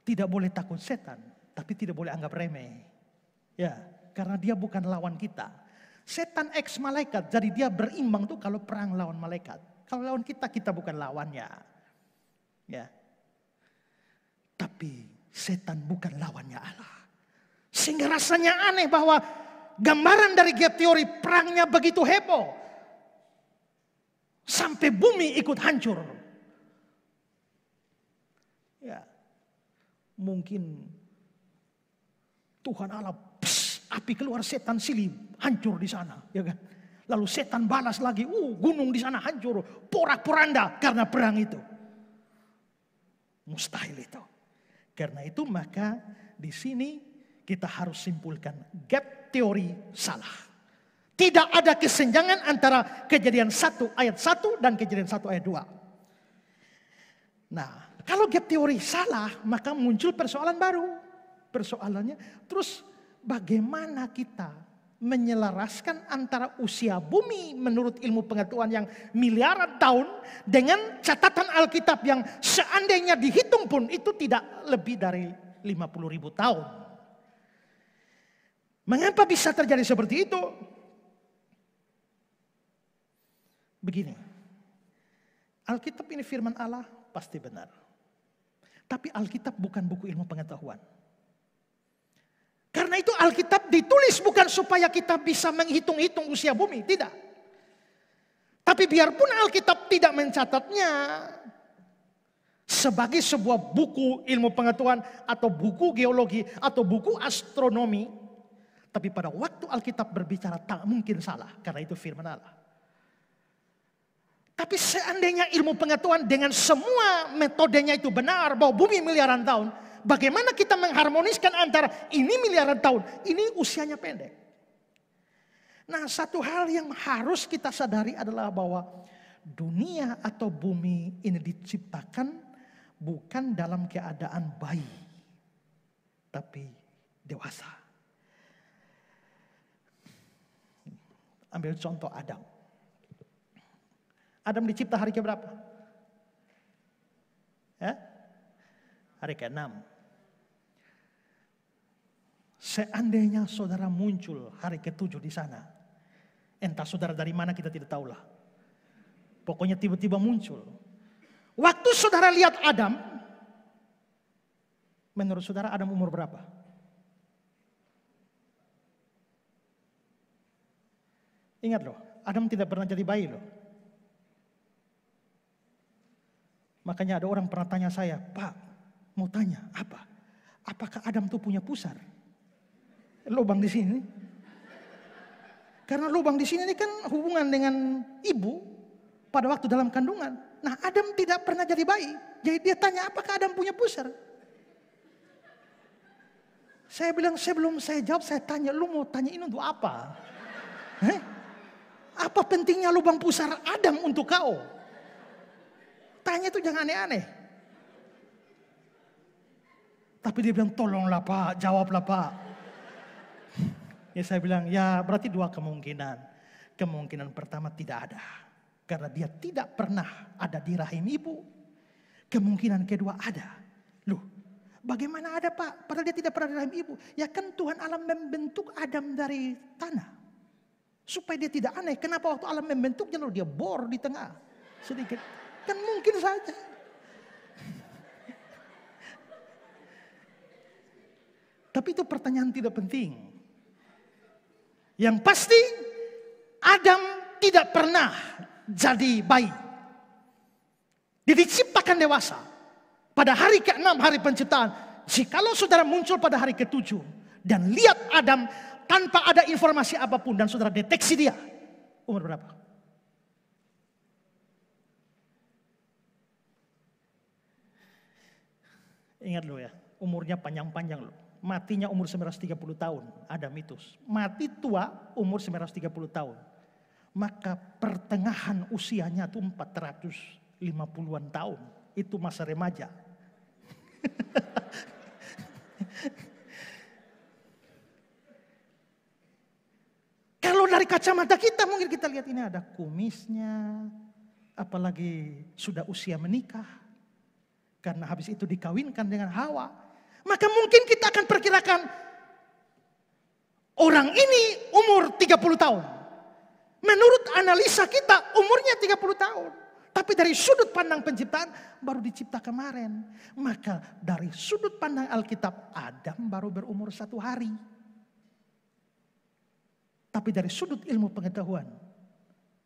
tidak boleh takut setan, tapi tidak boleh anggap remeh. Ya, karena dia bukan lawan kita. Setan ex malaikat, jadi dia berimbang tuh kalau perang lawan malaikat. Kalau lawan kita, kita bukan lawannya. Ya. Tapi setan bukan lawannya Allah. Sehingga rasanya aneh bahwa gambaran dari gap teori perangnya begitu heboh. Sampai bumi ikut hancur. Ya. Mungkin Tuhan Allah api keluar, setan silih hancur di sana, ya kan? Lalu setan balas lagi, gunung di sana hancur, porak-poranda karena perang itu. Mustahil itu. Karena itu maka di sini kita harus simpulkan gap teori salah. Tidak ada kesenjangan antara Kejadian 1 ayat 1 dan Kejadian 1 ayat 2. Nah, kalau gap teori salah, maka muncul persoalan baru. Persoalannya, terus bagaimana kita menyelaraskan antara usia bumi menurut ilmu pengetahuan yang miliaran tahun dengan catatan Alkitab yang seandainya dihitung pun itu tidak lebih dari 50.000 tahun. Mengapa bisa terjadi seperti itu? Begini, Alkitab ini firman Allah pasti benar. Tapi Alkitab bukan buku ilmu pengetahuan. Karena itu Alkitab ditulis bukan supaya kita bisa menghitung-hitung usia bumi, tidak. Tapi biarpun Alkitab tidak mencatatnya sebagai sebuah buku ilmu pengetahuan atau buku geologi atau buku astronomi, tapi pada waktu Alkitab berbicara tak mungkin salah karena itu firman Allah. Tapi seandainya ilmu pengetahuan dengan semua metodenya itu benar bahwa bumi miliaran tahun, bagaimana kita mengharmoniskan antara ini miliaran tahun, ini usianya pendek. Nah, satu hal yang harus kita sadari adalah bahwa dunia atau bumi ini diciptakan bukan dalam keadaan bayi, tapi dewasa. Ambil contoh Adam. Adam dicipta hari keberapa? Ya? Hari ke-6. Seandainya saudara muncul hari ke-7 di sana, entah saudara dari mana kita tidak tahulah. Pokoknya tiba-tiba muncul. Waktu saudara lihat Adam, menurut saudara Adam umur berapa? Ingat loh, Adam tidak pernah jadi bayi loh. Makanya ada orang pernah tanya saya, Pak, mau tanya apa? Apakah Adam tuh punya pusar? Lubang di sini. Karena lubang di sini ini kan hubungan dengan ibu pada waktu dalam kandungan. Nah, Adam tidak pernah jadi bayi. Jadi dia tanya, apakah Adam punya pusar? Saya bilang, sebelum saya jawab, saya tanya, lu mau tanya ini untuk apa? Apa pentingnya lubang pusar Adam untuk kau? Tanya itu jangan aneh-aneh. Tapi dia bilang, tolonglah Pak, jawablah Pak. Ya saya bilang, ya berarti dua kemungkinan. Kemungkinan pertama tidak ada. Karena dia tidak pernah ada di rahim ibu. Kemungkinan kedua ada. Loh, bagaimana ada Pak? Padahal dia tidak pernah di rahim ibu. Ya kan Tuhan Allah membentuk Adam dari tanah. Supaya dia tidak aneh. Kenapa waktu Allah membentuknya lalu dia bor di tengah? Sedikit. Kan mungkin saja. Tapi itu pertanyaan tidak penting. Yang pasti Adam tidak pernah jadi bayi. Dia diciptakan dewasa. Pada hari ke-6 hari penciptaan. Jikalau saudara muncul pada hari ke-7 dan lihat Adam tanpa ada informasi apapun dan saudara deteksi dia. Umur berapa? Ingat lo ya, umurnya panjang-panjang loh. Matinya umur 930 tahun, Adam itu. Mati tua umur 930 tahun. Maka pertengahan usianya itu 450-an tahun. Itu masa remaja. kacamata kita mungkin kita lihat ini ada kumisnya, apalagi sudah usia menikah. Karena habis itu dikawinkan dengan Hawa. Maka mungkin kita akan perkirakan orang ini umur 30 tahun. Menurut analisa kita umurnya 30 tahun. Tapi dari sudut pandang penciptaan baru dicipta kemarin. Maka dari sudut pandang Alkitab Adam baru berumur 1 hari. Tapi dari sudut ilmu pengetahuan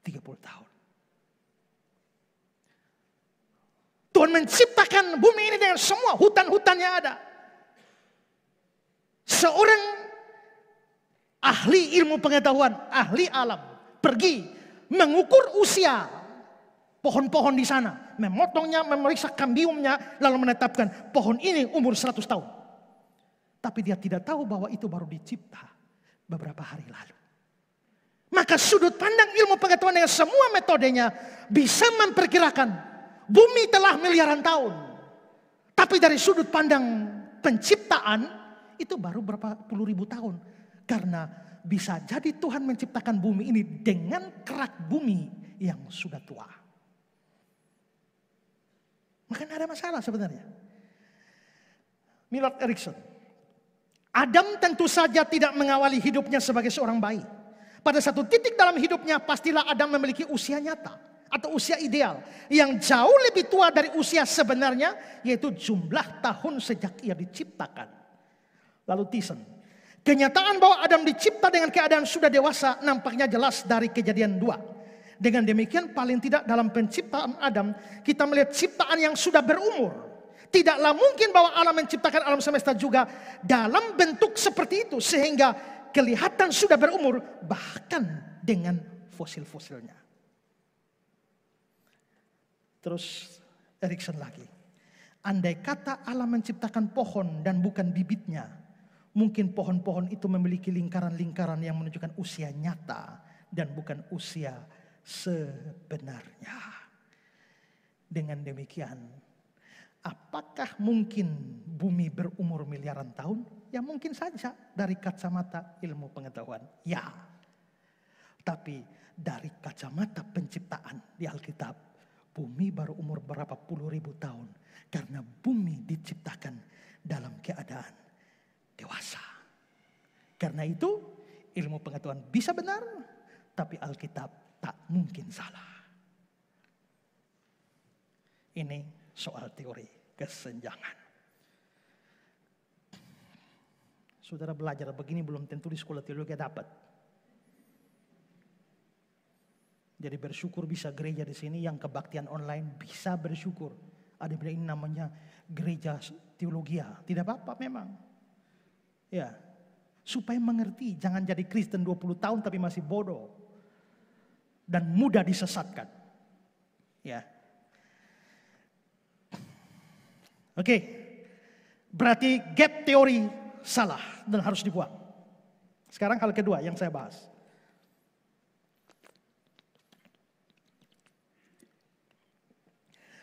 30 tahun. Tuhan menciptakan bumi ini dengan semua hutan-hutan yang ada. Seorang ahli ilmu pengetahuan, ahli alam, pergi mengukur usia pohon-pohon di sana. Memotongnya, memeriksa kambiumnya, lalu menetapkan pohon ini umur 100 tahun. Tapi dia tidak tahu bahwa itu baru dicipta beberapa hari lalu. Maka sudut pandang ilmu pengetahuan dengan semua metodenya bisa memperkirakan bumi telah miliaran tahun. Tapi dari sudut pandang penciptaan itu baru berapa puluh ribu tahun. Karena bisa jadi Tuhan menciptakan bumi ini dengan kerak bumi yang sudah tua. Maka tidak ada masalah sebenarnya. Millard Erickson. Adam tentu saja tidak mengawali hidupnya sebagai seorang bayi. Pada satu titik dalam hidupnya pastilah Adam memiliki usia nyata atau usia ideal yang jauh lebih tua dari usia sebenarnya, yaitu jumlah tahun sejak ia diciptakan. Lalu Tyson, kenyataan bahwa Adam dicipta dengan keadaan sudah dewasa nampaknya jelas dari Kejadian 2. Dengan demikian paling tidak dalam penciptaan Adam kita melihat ciptaan yang sudah berumur. Tidaklah mungkin bahwa Allah menciptakan alam semesta juga dalam bentuk seperti itu sehingga kelihatan sudah berumur bahkan dengan fosil-fosilnya. Terus Erickson lagi. Andai kata Allah menciptakan pohon dan bukan bibitnya, mungkin pohon-pohon itu memiliki lingkaran-lingkaran yang menunjukkan usia nyata dan bukan usia sebenarnya. Dengan demikian, apakah mungkin bumi berumur miliaran tahun? Ya mungkin saja dari kacamata ilmu pengetahuan. Ya. Tapi dari kacamata penciptaan di Alkitab, bumi baru umur berapa puluh ribu tahun. Karena bumi diciptakan dalam keadaan dewasa. Karena itu ilmu pengetahuan bisa benar, tapi Alkitab tak mungkin salah. Ini soal teori kesenjangan. Saudara belajar begini belum tentu di sekolah teologi dapat. Jadi bersyukur bisa gereja di sini yang kebaktian online bisa bersyukur. Ada bilang ini namanya gereja teologia. Tidak apa-apa memang. Ya, supaya mengerti jangan jadi Kristen 20 tahun tapi masih bodoh dan mudah disesatkan. Ya. Oke. Berarti gap teori salah dan harus dibuang. Sekarang hal kedua yang saya bahas.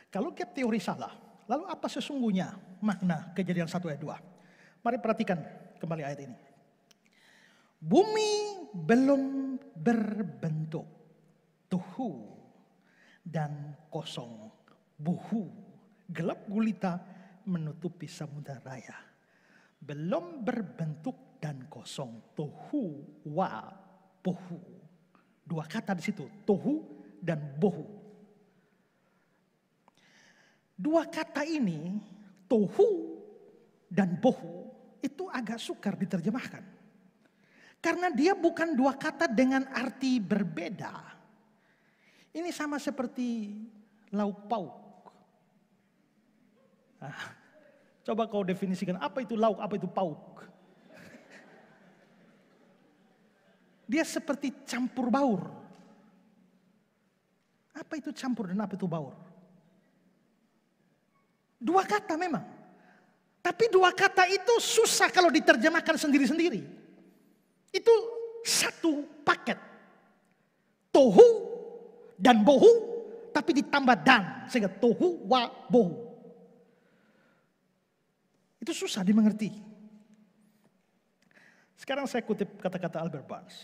Kalau gap teori salah, lalu apa sesungguhnya makna Kejadian 1 ayat 2? Mari perhatikan kembali ayat ini. Bumi belum berbentuk, tuhu dan kosong, buhu, gelap gulita menutupi samudera raya. Belum berbentuk dan kosong. Tohu wa bohu. Dua kata di situ. Tohu dan bohu. Dua kata ini, tohu dan bohu, itu agak sukar diterjemahkan. Karena dia bukan dua kata dengan arti berbeda. Ini sama seperti lauk pauk. Nah, coba kau definisikan apa itu lauk, apa itu pauk. Dia seperti campur baur. Apa itu campur dan apa itu baur? Dua kata memang. Tapi dua kata itu susah kalau diterjemahkan sendiri-sendiri. Itu satu paket. Tohu dan bohu, tapi ditambah dan. Sehingga tohu wa bohu. Itu susah dimengerti. Sekarang saya kutip kata-kata Albert Barnes.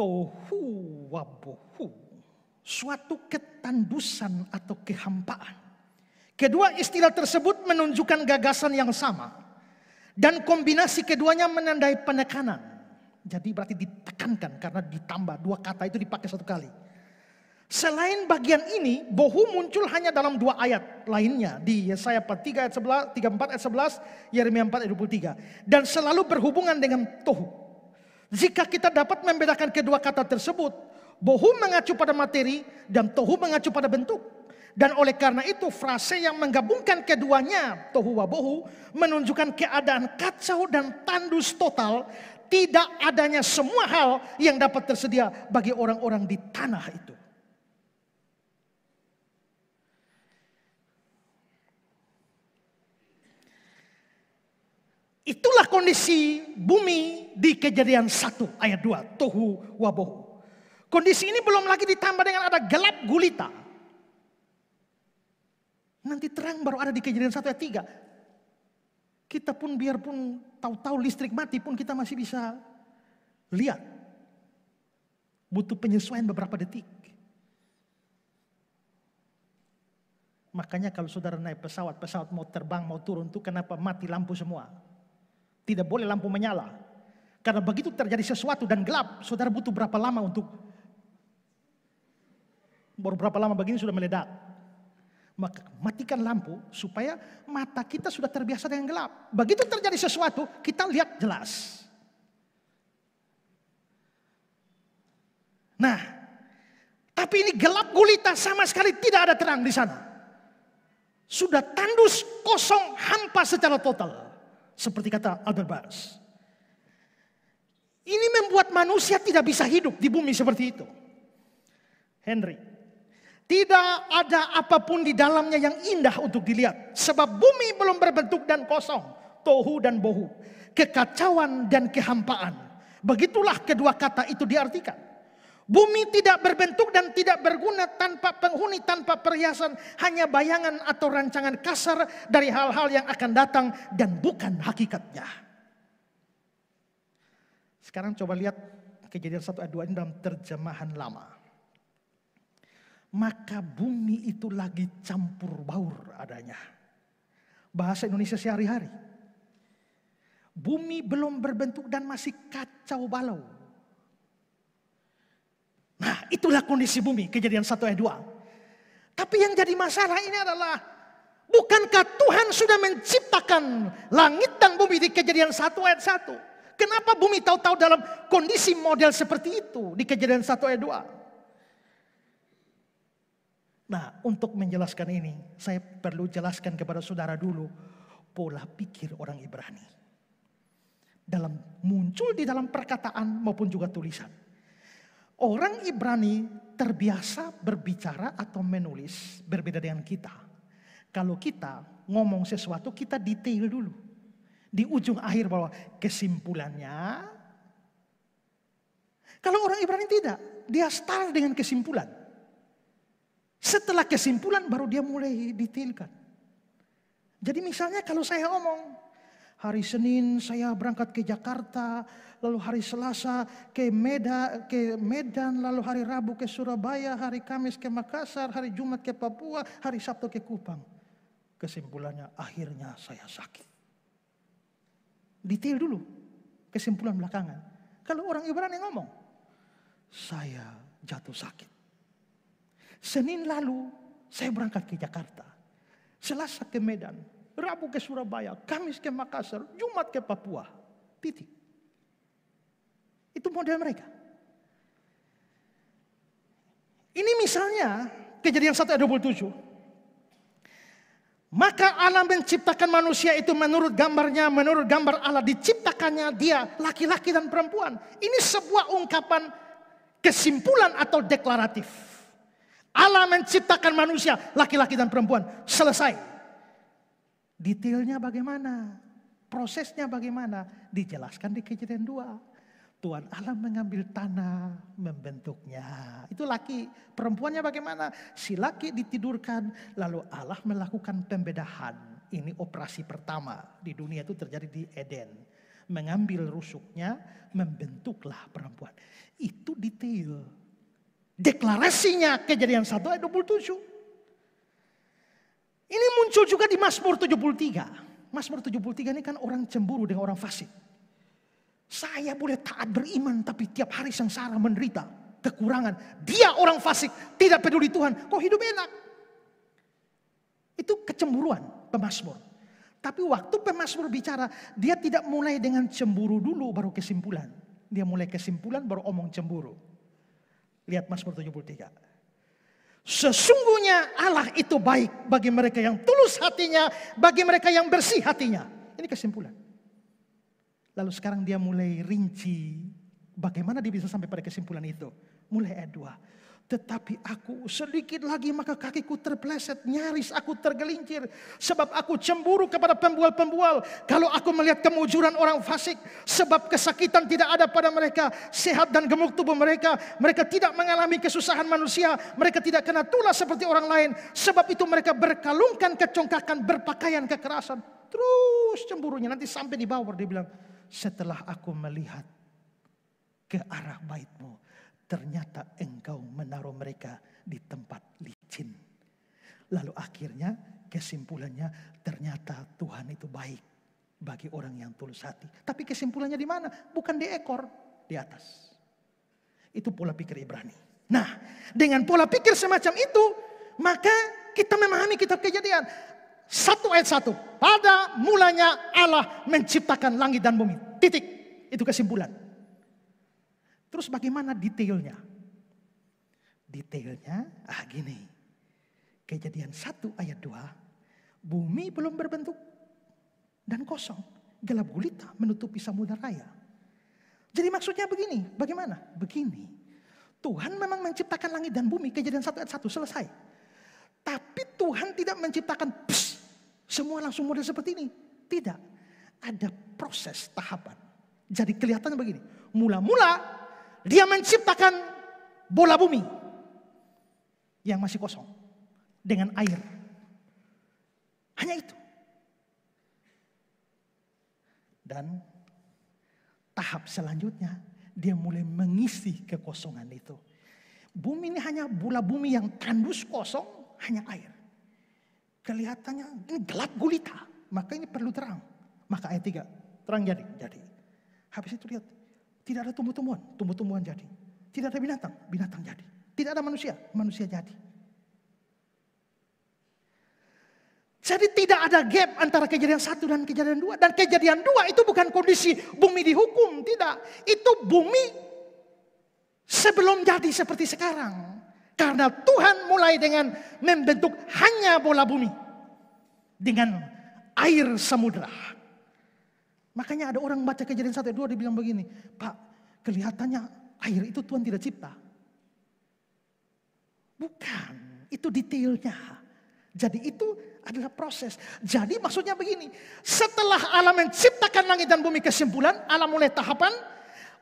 tohu wabohu, suatu ketandusan atau kehampaan. Kedua istilah tersebut menunjukkan gagasan yang sama. Dan kombinasi keduanya menandai penekanan. Jadi berarti ditekankan karena ditambah dua kata itu dipakai satu kali. Selain bagian ini, bohu muncul hanya dalam dua ayat lainnya. Di Yesaya 43 ayat 11, 34 ayat 11, Yeremia 4 ayat 23. Dan selalu berhubungan dengan tohu. Jika kita dapat membedakan kedua kata tersebut, bohu mengacu pada materi dan tohu mengacu pada bentuk. Dan oleh karena itu frase yang menggabungkan keduanya, tohu wabohu, menunjukkan keadaan kacau dan tandus total. Tidak adanya semua hal yang dapat tersedia bagi orang-orang di tanah itu. Itulah kondisi bumi di Kejadian 1 ayat 2, tohu wabohu. Kondisi ini belum lagi ditambah dengan ada gelap gulita. Nanti terang baru ada di Kejadian 1 ayat 3. Kita pun biarpun tahu-tahu listrik mati pun kita masih bisa lihat. Butuh penyesuaian beberapa detik. Makanya kalau saudara naik pesawat mau terbang, mau turun tuh kenapa mati lampu semua? Tidak boleh lampu menyala. Karena begitu terjadi sesuatu dan gelap, saudara butuh berapa lama untuk, baru berapa lama begini sudah meledak. Maka matikan lampu supaya mata kita sudah terbiasa dengan gelap. Begitu terjadi sesuatu, kita lihat jelas. Nah, tapi ini gelap gulita, sama sekali tidak ada terang di sana. Sudah tandus, kosong, hampa secara total. Seperti kata Albert Bars. Ini membuat manusia tidak bisa hidup di bumi seperti itu. Henry, tidak ada apapun di dalamnya yang indah untuk dilihat. Sebab bumi belum berbentuk dan kosong. Tohu dan bohu. Kekacauan dan kehampaan. Begitulah kedua kata itu diartikan. Bumi tidak berbentuk dan tidak berguna tanpa penghuni, tanpa perhiasan. Hanya bayangan atau rancangan kasar dari hal-hal yang akan datang dan bukan hakikatnya. Sekarang coba lihat Kejadian 1 ayat 2 ini dalam terjemahan lama. Maka bumi itu lagi campur baur adanya. Bahasa Indonesia sehari-hari. Bumi belum berbentuk dan masih kacau balau. Nah, itulah kondisi bumi, Kejadian 1 ayat 2. Tapi yang jadi masalah ini adalah, bukankah Tuhan sudah menciptakan langit dan bumi di Kejadian 1 ayat 1? Kenapa bumi tahu-tahu dalam kondisi model seperti itu di Kejadian 1 ayat 2? Nah, untuk menjelaskan ini, saya perlu jelaskan kepada saudara dulu pola pikir orang Ibrani. Muncul di dalam perkataan maupun juga tulisan. Orang Ibrani terbiasa berbicara atau menulis berbeda dengan kita. Kalau kita ngomong sesuatu, kita detail dulu. Di ujung akhir bahwa kesimpulannya. Kalau orang Ibrani tidak, dia start dengan kesimpulan. Setelah kesimpulan baru dia mulai detailkan. Jadi misalnya kalau saya ngomong, hari Senin saya berangkat ke Jakarta, lalu hari Selasa ke Medan, lalu hari Rabu ke Surabaya, hari Kamis ke Makassar, hari Jumat ke Papua, hari Sabtu ke Kupang. Kesimpulannya akhirnya saya sakit. Detail dulu, kesimpulan belakangan. Kalau orang Ibrani ngomong, saya jatuh sakit. Senin lalu saya berangkat ke Jakarta, Selasa ke Medan, Rabu ke Surabaya, Kamis ke Makassar, Jumat ke Papua. Titik. Itu model mereka. Ini misalnya Kejadian 1 ayat 27. Maka Allah menciptakan manusia itu menurut gambarnya, menurut gambar Allah diciptakannya dia laki-laki dan perempuan. Ini sebuah ungkapan kesimpulan atau deklaratif. Allah menciptakan manusia laki-laki dan perempuan. Selesai. Detailnya bagaimana? Prosesnya bagaimana? Dijelaskan di Kejadian 2. Tuhan Allah mengambil tanah, membentuknya. Itu laki, perempuannya bagaimana? Si laki ditidurkan, lalu Allah melakukan pembedahan. Ini operasi pertama di dunia itu terjadi di Eden. mengambil rusuknya, membentuklah perempuan. Itu detail. Deklarasinya Kejadian 1 ayat 27. Ini muncul juga di Mazmur 73. Mazmur 73 ini kan orang cemburu dengan orang fasik. Saya boleh taat beriman tapi tiap hari sengsara menderita kekurangan. Dia orang fasik, tidak peduli Tuhan, kok hidup enak. Itu kecemburuan pemazmur. Tapi waktu pemazmur bicara, dia tidak mulai dengan cemburu dulu baru kesimpulan. Dia mulai kesimpulan baru omong cemburu. Lihat Mazmur 73. Sesungguhnya Allah itu baik bagi mereka yang tulus hatinya, bagi mereka yang bersih hatinya. Ini kesimpulan. Lalu sekarang dia mulai rinci bagaimana dia bisa sampai pada kesimpulan itu. Mulai ayat 2. Tetapi aku sedikit lagi maka kakiku terpeleset, nyaris aku tergelincir. Sebab aku cemburu kepada pembual-pembual. Kalau aku melihat kemujuran orang fasik. Sebab kesakitan tidak ada pada mereka. Sehat dan gemuk tubuh mereka. Mereka tidak mengalami kesusahan manusia. Mereka tidak kena tulah seperti orang lain. Sebab itu mereka berkalungkan kecongkakan, berpakaian kekerasan. Terus cemburunya, nanti sampai di bawah dia bilang, setelah aku melihat ke arah bait-Mu, ternyata Engkau menaruh mereka di tempat licin. Lalu akhirnya kesimpulannya, ternyata Tuhan itu baik bagi orang yang tulus hati. Tapi kesimpulannya di mana? Bukan di ekor, di atas. Itu pola pikir Ibrani. Nah, dengan pola pikir semacam itu, maka kita memahami kitab Kejadian. 1 ayat 1. Pada mulanya Allah menciptakan langit dan bumi. Titik. Itu kesimpulan. Terus bagaimana detailnya? Detailnya gini. Kejadian 1 ayat 2. Bumi belum berbentuk dan kosong. Gelap gulita menutupi samudera raya. Jadi maksudnya begini. Bagaimana? Begini. Tuhan memang menciptakan langit dan bumi. Kejadian 1 ayat 1 selesai. Tapi Tuhan tidak menciptakan semua langsung model seperti ini. Tidak. Ada proses tahapan. Jadi kelihatannya begini. Mula-mula dia menciptakan bola bumi yang masih kosong dengan air. Hanya itu. Dan tahap selanjutnya dia mulai mengisi kekosongan itu. Bumi ini hanya bola bumi yang tandus kosong, hanya air. Kelihatannya ini gelap gulita, maka ini perlu terang. Maka ayat 3, terang jadi. Habis itu lihat, tidak ada tumbuh-tumbuhan jadi. Tidak ada binatang jadi. Tidak ada manusia jadi. Jadi tidak ada gap antara Kejadian 1 dan Kejadian 2. Dan Kejadian 2 itu bukan kondisi bumi dihukum, tidak. Itu bumi sebelum jadi seperti sekarang. Karena Tuhan mulai dengan membentuk hanya bola bumi. Dengan air samudera. Makanya ada orang baca Kejadian 1 dan 2 dia bilang begini. Pak, kelihatannya air itu Tuhan tidak cipta. Bukan, itu detailnya. Jadi itu adalah proses. Jadi maksudnya begini. Setelah Allah menciptakan langit dan bumi, kesimpulan Allah mulai tahapan.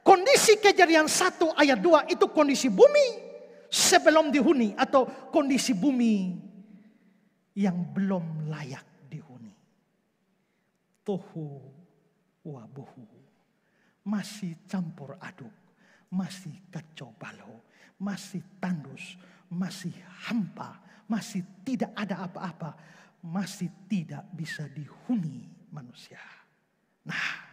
Kondisi Kejadian 1 ayat 2 itu kondisi bumi sebelum dihuni, atau kondisi bumi yang belum layak dihuni. Tohu wabohu, masih campur aduk, masih kacau balau, masih tandus, masih hampa, masih tidak ada apa-apa, masih tidak bisa dihuni manusia. Nah,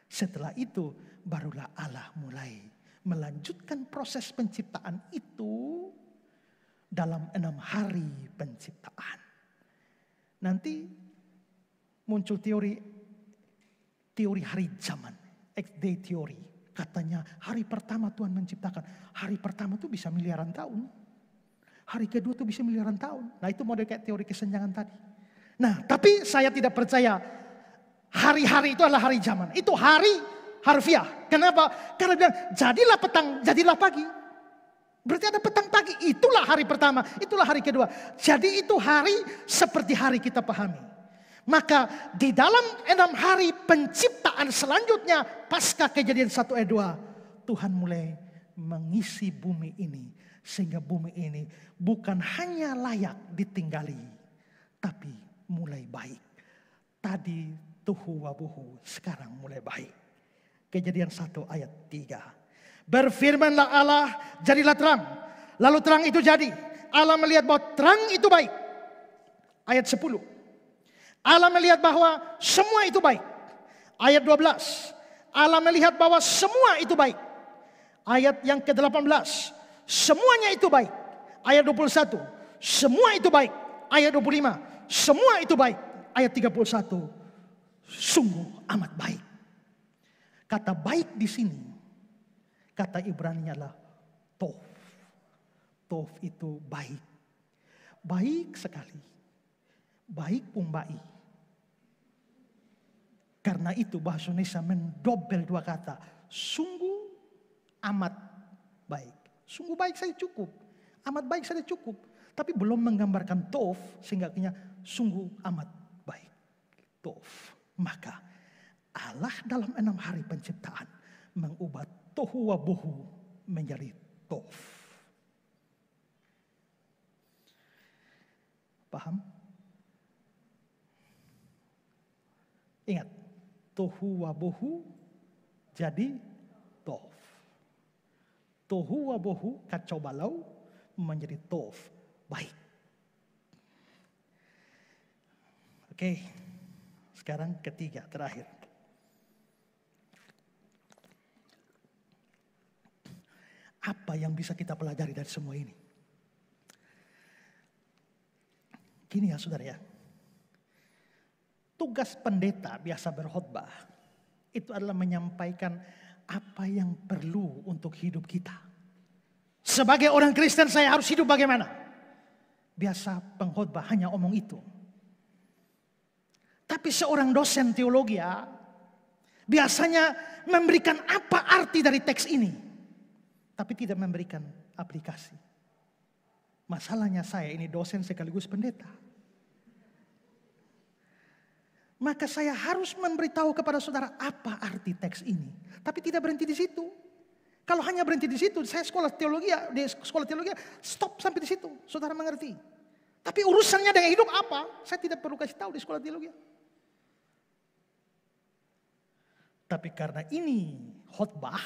setelah itu barulah Allah mulai melanjutkan proses penciptaan itu dalam 6 hari penciptaan. Nanti muncul teori hari zaman, X-day theory. Katanya hari pertama Tuhan menciptakan. Hari pertama itu bisa miliaran tahun. Hari kedua itu bisa miliaran tahun. Nah itu model kayak teori kesenjangan tadi. Nah tapi saya tidak percaya hari-hari itu adalah hari zaman. Itu hari harfiah. Kenapa? Karena bilang jadilah petang, jadilah pagi. Berarti ada petang pagi. Itulah hari pertama, itulah hari kedua. Jadi itu hari seperti hari kita pahami. Maka di dalam 6 hari penciptaan selanjutnya pasca Kejadian 1 ayat 2, Tuhan mulai mengisi bumi ini. Sehingga bumi ini bukan hanya layak ditinggali, tapi mulai baik. Tadi tuhu wabuhu, sekarang mulai baik. Kejadian 1 ayat 3. Berfirmanlah Allah, jadilah terang. Lalu terang itu jadi. Allah melihat bahwa terang itu baik. Ayat 10. Allah melihat bahwa semua itu baik. Ayat 12. Allah melihat bahwa semua itu baik. Ayat yang ke-18. Semuanya itu baik. Ayat 21. Semua itu baik. Ayat 25. Semua itu baik. Ayat 31. Sungguh amat baik. Kata baik di sini, kata Ibrani adalah tov. Tov itu baik. Baik sekali. Baik pumbai. Karena itu bahasa Indonesia mendobel dua kata. Sungguh amat baik. Sungguh baik saja cukup. Amat baik saja cukup. Tapi belum menggambarkan tov sehingga akhirnya sungguh amat baik. Tov. Maka Allah dalam 6 hari penciptaan mengubah tohu wabohu menjadi tov. Paham? Ingat, tohu wabohu jadi tov. Tohu wabohu kacau balau menjadi tov, baik. Oke, sekarang ketiga, terakhir. Apa yang bisa kita pelajari dari semua ini? Gini ya saudara ya. Tugas pendeta biasa berkhotbah itu adalah menyampaikan apa yang perlu untuk hidup kita. Sebagai orang Kristen saya harus hidup bagaimana? Biasa pengkhotbah hanya omong itu. Tapi seorang dosen teologi biasanya memberikan apa arti dari teks ini. Tapi tidak memberikan aplikasi. Masalahnya saya ini dosen sekaligus pendeta. Maka saya harus memberitahu kepada saudara apa arti teks ini. Tapi tidak berhenti di situ. Kalau hanya berhenti di situ, saya sekolah teologi, di sekolah teologi stop sampai di situ. Saudara mengerti. Tapi urusannya dengan hidup apa? Saya tidak perlu kasih tahu di sekolah teologi. Tapi karena ini khotbah,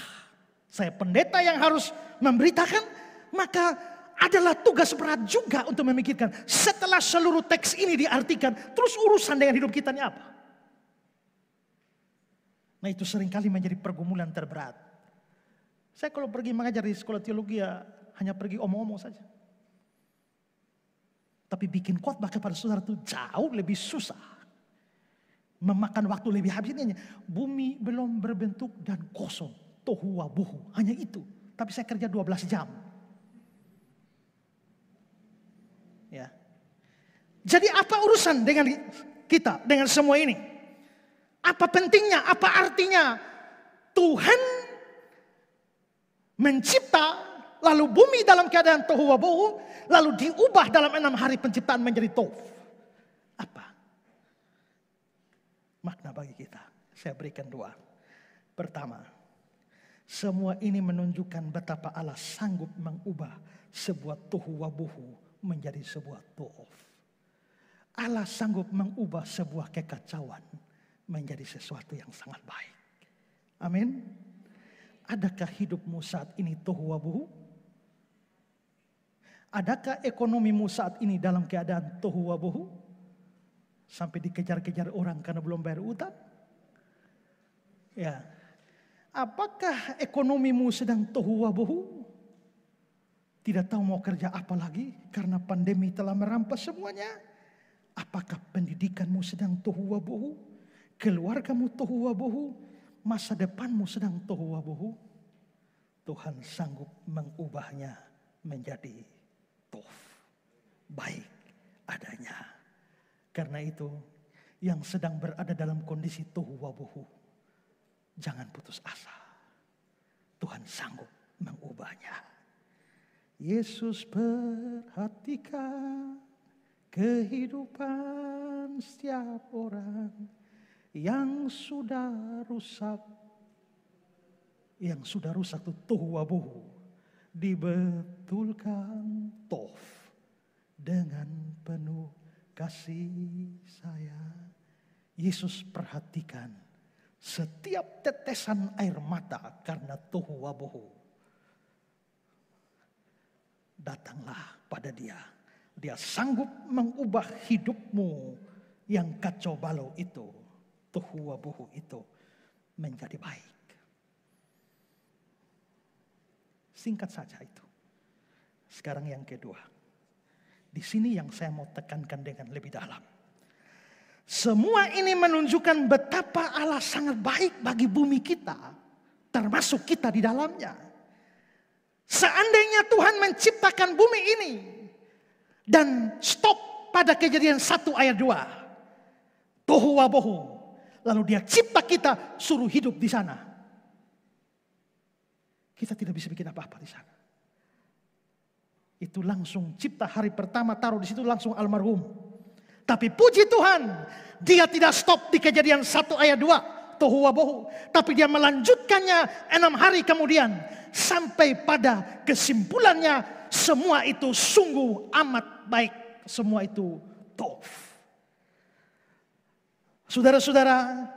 saya pendeta yang harus memberitakan, maka adalah tugas berat juga untuk memikirkan setelah seluruh teks ini diartikan, terus urusan dengan hidup kita ini apa? Nah itu seringkali menjadi pergumulan terberat. Saya kalau pergi mengajar di sekolah teologi hanya pergi omong-omong saja. Tapi bikin khotbah kepada saudara itu jauh lebih susah. Memakan waktu lebih habis. Bumi belum berbentuk dan kosong. Tohu wabohu, hanya itu. Tapi saya kerja 12 jam. Ya. Jadi apa urusan dengan kita, dengan semua ini? Apa pentingnya, apa artinya? Tuhan mencipta, lalu bumi dalam keadaan tohu wabohu, lalu diubah dalam 6 hari penciptaan menjadi tov. Apa makna bagi kita? Saya berikan 2. Pertama, semua ini menunjukkan betapa Allah sanggup mengubah sebuah tohu wabohu menjadi sebuah tov. Allah sanggup mengubah sebuah kekacauan menjadi sesuatu yang sangat baik. Amin. Adakah hidupmu saat ini tohu wabohu? Adakah ekonomimu saat ini dalam keadaan tohu wabohu? Sampai dikejar-kejar orang karena belum bayar utang? Ya. Apakah ekonomimu sedang tohu wabohu? Tidak tahu mau kerja apa lagi karena pandemi telah merampas semuanya. Apakah pendidikanmu sedang tohu wabohu? Keluargamu tohu wabohu? Masa depanmu sedang tohu wabohu? Tuhan sanggup mengubahnya menjadi tov. Baik adanya. Karena itu yang sedang berada dalam kondisi tohu wabohu, jangan putus asa. Tuhan sanggup mengubahnya. Yesus perhatikan kehidupan setiap orang yang sudah rusak. Yang sudah rusak itu tohu wabohu. Dibetulkan tov dengan penuh kasih sayang. Yesus perhatikan setiap tetesan air mata karena tohu wabohu. Datanglah pada dia. Dia sanggup mengubah hidupmu yang kacau balau itu, tohu wabohu itu, menjadi baik. Singkat saja itu. Sekarang yang kedua. Di sini yang saya mau tekankan dengan lebih dalam. Semua ini menunjukkan betapa Allah sangat baik bagi bumi kita, termasuk kita di dalamnya. Seandainya Tuhan menciptakan bumi ini dan stop pada Kejadian 1 ayat 2. Tohu wabohu. Lalu dia cipta kita, suruh hidup di sana. Kita tidak bisa bikin apa-apa di sana. Itu langsung cipta hari pertama, taruh di situ langsung almarhum. Tapi puji Tuhan, dia tidak stop di Kejadian 1 ayat 2, tohu wabohu. Tapi dia melanjutkannya 6 hari kemudian. Sampai pada kesimpulannya, semua itu sungguh amat baik. Semua itu tov. Saudara-saudara,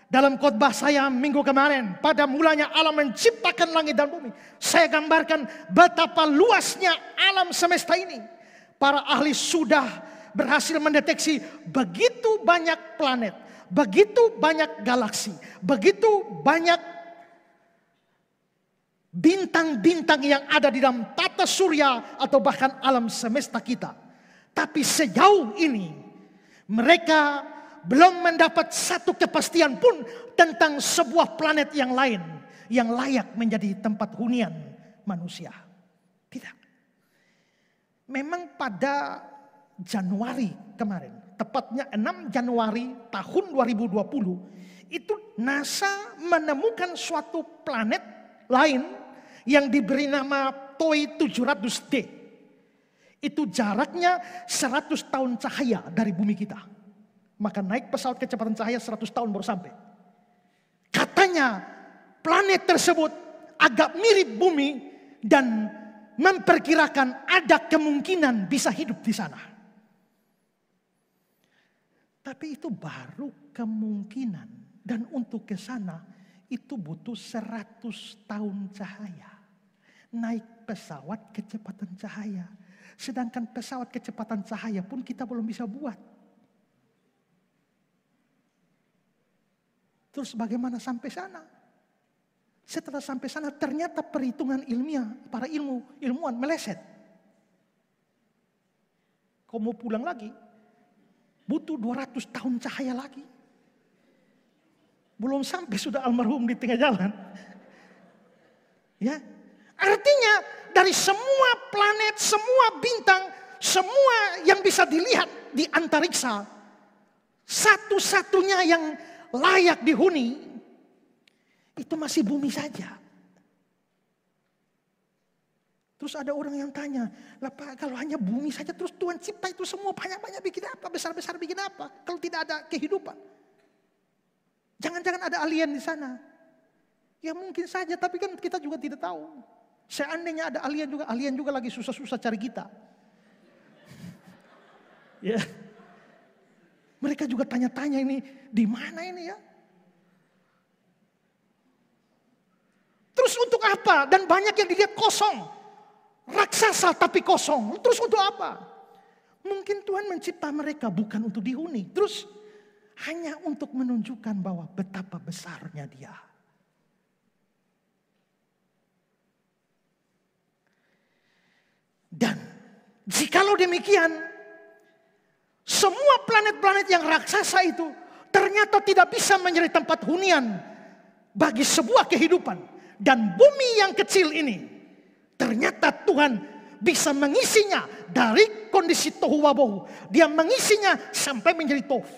dalam khotbah saya minggu kemarin, pada mulanya Allah menciptakan langit dan bumi. Saya gambarkan betapa luasnya alam semesta ini. Para ahli sudah berhasil mendeteksi begitu banyak planet, begitu banyak galaksi, begitu banyak bintang-bintang yang ada di dalam tata surya atau bahkan alam semesta kita. Tapi sejauh ini mereka belum mendapat satu kepastian pun tentang sebuah planet yang lain yang layak menjadi tempat hunian manusia. Tidak. Memang pada Januari kemarin, tepatnya 6 Januari tahun 2020, itu NASA menemukan suatu planet lain yang diberi nama TOI 700D. Itu jaraknya 100 tahun cahaya dari bumi kita. Maka naik pesawat kecepatan cahaya 100 tahun baru sampai. Katanya planet tersebut agak mirip bumi dan memperkirakan ada kemungkinan bisa hidup di sana. Tapi itu baru kemungkinan. Dan untuk ke sana itu butuh 100 tahun cahaya. Naik pesawat kecepatan cahaya. Sedangkan pesawat kecepatan cahaya pun kita belum bisa buat. Terus bagaimana sampai sana? Setelah sampai sana ternyata perhitungan ilmiah, para ilmuwan meleset. Kau mau pulang lagi? Butuh 200 tahun cahaya lagi. Belum sampai sudah almarhum di tengah jalan. Ya, artinya dari semua planet, semua bintang, semua yang bisa dilihat di antariksa, satu-satunya yang layak dihuni itu masih bumi saja. Terus ada orang yang tanya, lah Pak, kalau hanya bumi saja terus Tuhan cipta itu semua banyak-banyak bikin apa? Besar-besar bikin apa? Kalau tidak ada kehidupan. Jangan-jangan ada alien di sana. Ya mungkin saja, tapi kan kita juga tidak tahu. Seandainya ada alien juga lagi susah-susah cari kita. Ya. Mereka juga tanya-tanya ini, di mana ini ya? Terus untuk apa? Dan banyak yang dilihat kosong. Raksasa tapi kosong. Terus untuk apa? Mungkin Tuhan mencipta mereka bukan untuk dihuni. Terus hanya untuk menunjukkan bahwa betapa besarnya Dia. Dan jikalau demikian, semua planet-planet yang raksasa itu ternyata tidak bisa menjadi tempat hunian bagi sebuah kehidupan. Dan bumi yang kecil ini ternyata Tuhan bisa mengisinya dari kondisi tohu wabohu. Dia mengisinya sampai menjadi tov.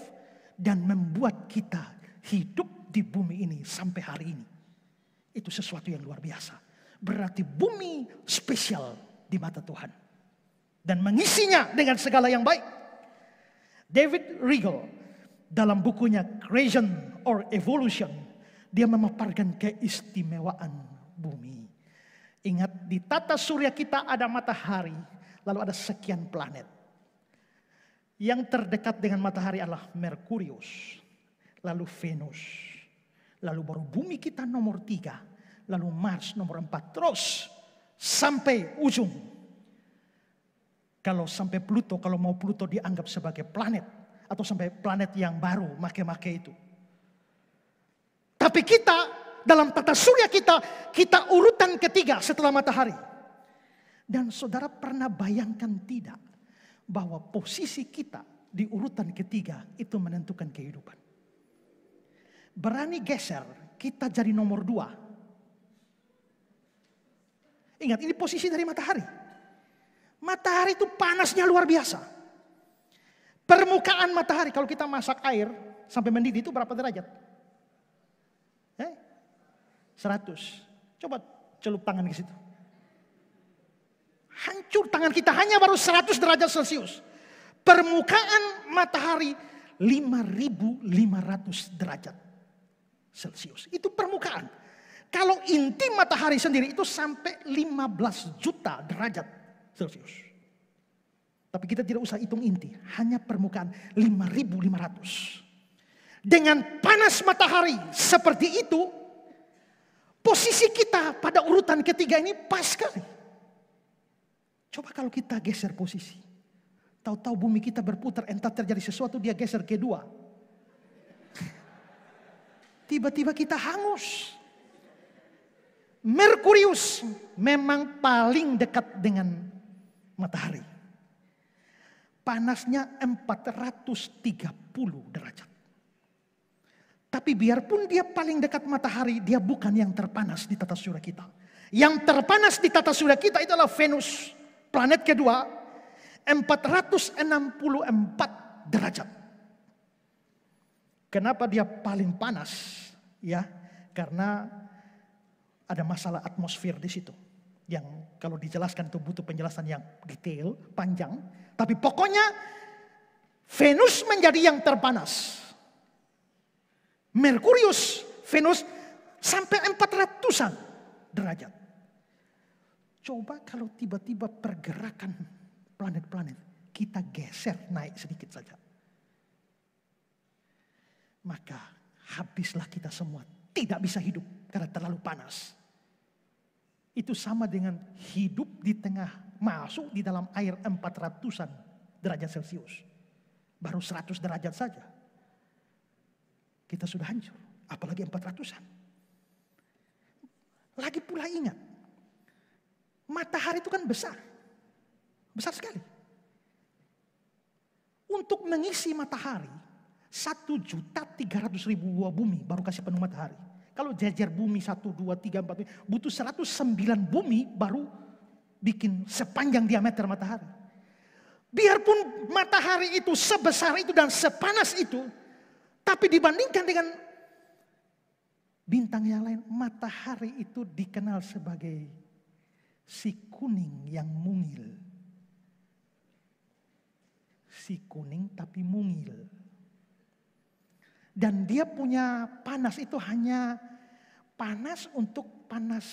Dan membuat kita hidup di bumi ini sampai hari ini. Itu sesuatu yang luar biasa. Berarti bumi spesial di mata Tuhan. Dan mengisinya dengan segala yang baik. David Regal dalam bukunya Creation or Evolution, dia memaparkan keistimewaan bumi. Ingat, di tata surya kita ada matahari, lalu ada sekian planet. Yang terdekat dengan matahari adalah Merkurius, lalu Venus, Lalu baru bumi kita nomor 3. Lalu Mars nomor 4. Terus sampai ujung. Kalau sampai Pluto, kalau mau Pluto dianggap sebagai planet. Atau sampai planet yang baru, make-make itu. Tapi kita, dalam tata surya kita urutan ketiga setelah matahari. Dan saudara pernah bayangkan tidak, bahwa posisi kita di urutan ketiga itu menentukan kehidupan. Berani geser, kita jadi nomor 2. Ingat, ini posisi dari matahari. Matahari itu panasnya luar biasa. Permukaan matahari, kalau kita masak air sampai mendidih itu berapa derajat? 100. Coba celup tangan ke situ. Hancur tangan kita, hanya baru 100 derajat Celcius. Permukaan matahari 5.500 derajat Celcius. Itu permukaan. Kalau inti matahari sendiri itu sampai 15 juta derajat Celcius. Tapi kita tidak usah hitung inti, hanya permukaan 5.500. Dengan panas matahari seperti itu, posisi kita pada urutan ketiga ini pas sekali. Coba kalau kita geser posisi. Tahu-tahu bumi kita berputar, entah terjadi sesuatu, dia geser kedua. Tiba-tiba kita hangus. Merkurius memang paling dekat dengan matahari. Panasnya 430 derajat. Tapi biarpun dia paling dekat matahari, dia bukan yang terpanas di tata surya kita. Yang terpanas di tata surya kita itu adalah Venus. Planet kedua, 464 derajat. Kenapa dia paling panas? Ya, karena ada masalah atmosfer di situ. Yang kalau dijelaskan itu butuh penjelasan yang detail, panjang. Tapi pokoknya Venus menjadi yang terpanas. Merkurius, Venus sampai 400-an derajat. Coba kalau tiba-tiba pergerakan planet-planet kita geser naik sedikit saja. Maka habislah kita semua. Tidak bisa hidup karena terlalu panas. Itu sama dengan hidup di tengah, masuk di dalam air 400-an derajat Celcius. Baru 100 derajat saja. Kita sudah hancur. Apalagi 400-an. Lagi pula ingat. Matahari itu kan besar. Besar sekali. Untuk mengisi matahari, 1.300.000 buah bumi baru kasih penuh matahari. Kalau jajar bumi 1, 2, 3, 4, butuh 109 bumi baru bikin sepanjang diameter matahari. Biarpun matahari itu sebesar itu dan sepanas itu, tapi dibandingkan dengan bintang yang lain, matahari itu dikenal sebagai si kuning yang mungil. Si kuning tapi mungil. Dan dia punya panas itu hanya panas untuk panas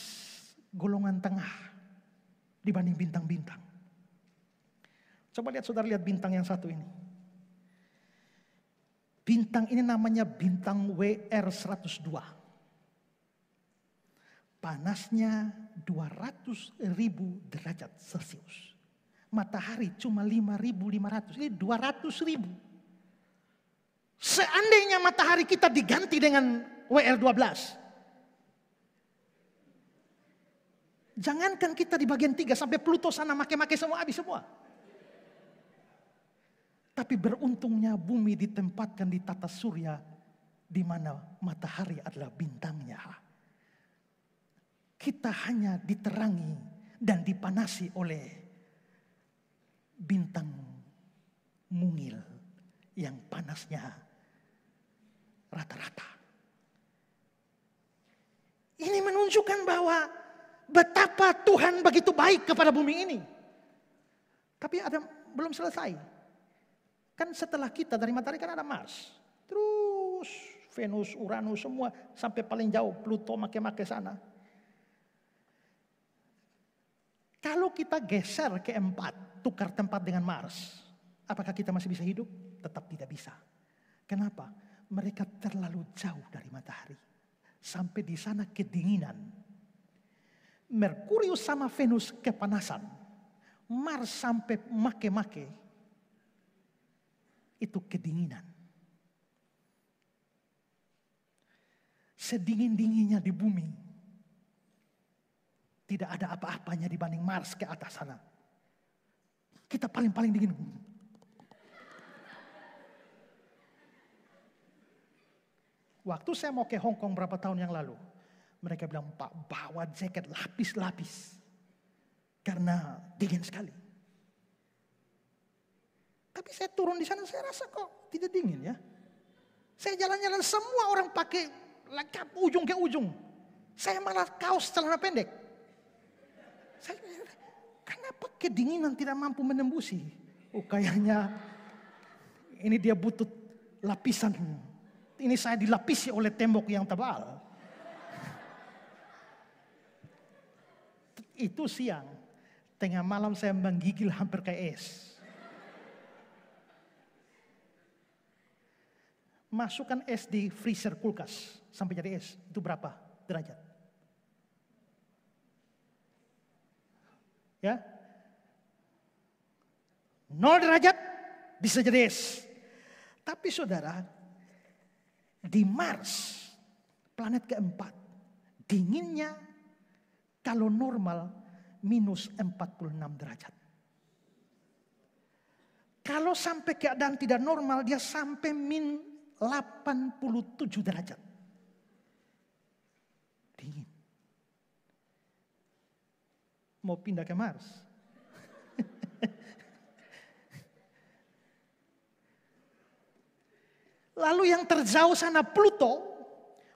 golongan tengah dibanding bintang-bintang. Coba lihat, saudara lihat bintang yang satu ini. Bintang ini namanya bintang WR102. Panasnya 200.000 derajat Celcius. Matahari cuma 5.500, ini 200.000. Seandainya matahari kita diganti dengan WR12. Jangankan kita di bagian 3 sampai Pluto sana make-make semua, habis semua. Tapi beruntungnya bumi ditempatkan di tata surya di mana matahari adalah bintangnya. Kita hanya diterangi dan dipanasi oleh bintang mungil yang panasnya rata-rata. Ini menunjukkan bahwa betapa Tuhan begitu baik kepada bumi ini. Tapi belum selesai. Kan setelah kita dari matahari kan ada Mars. Terus Venus, Uranus semua sampai paling jauh Pluto make-make sana. Kalau kita geser ke 4, tukar tempat dengan Mars, apakah kita masih bisa hidup? Tetap tidak bisa. Kenapa? Mereka terlalu jauh dari matahari. sampai di sana kedinginan. Merkurius sama Venus kepanasan. Mars sampai make-make itu kedinginan. Sedingin-dinginnya di bumi, tidak ada apa-apanya dibanding Mars ke atas sana. Kita paling-paling dingin. Waktu saya mau ke Hong Kong berapa tahun yang lalu, mereka bilang, Pak, bawa jaket lapis-lapis. Karena dingin sekali. Tapi saya turun di sana, saya rasa kok tidak dingin ya. Saya jalan-jalan semua orang pakai lengkap ujung ke ujung. Saya malah kaos celana pendek. Saya, kenapa kedinginan tidak mampu menembusi? Oh, kayaknya ini dia butuh lapisan. Ini saya dilapisi oleh tembok yang tebal. Itu siang. Tengah malam saya menggigil hampir kayak es. Masukkan es di freezer kulkas sampai jadi es. Itu berapa derajat? Ya. 0 derajat bisa jadi es. Tapi saudara, di Mars, planet keempat, dinginnya kalau normal minus 46 derajat. Kalau sampai keadaan tidak normal, dia sampai min 87 derajat. Dingin. Mau pindah ke Mars? Lalu yang terjauh sana Pluto.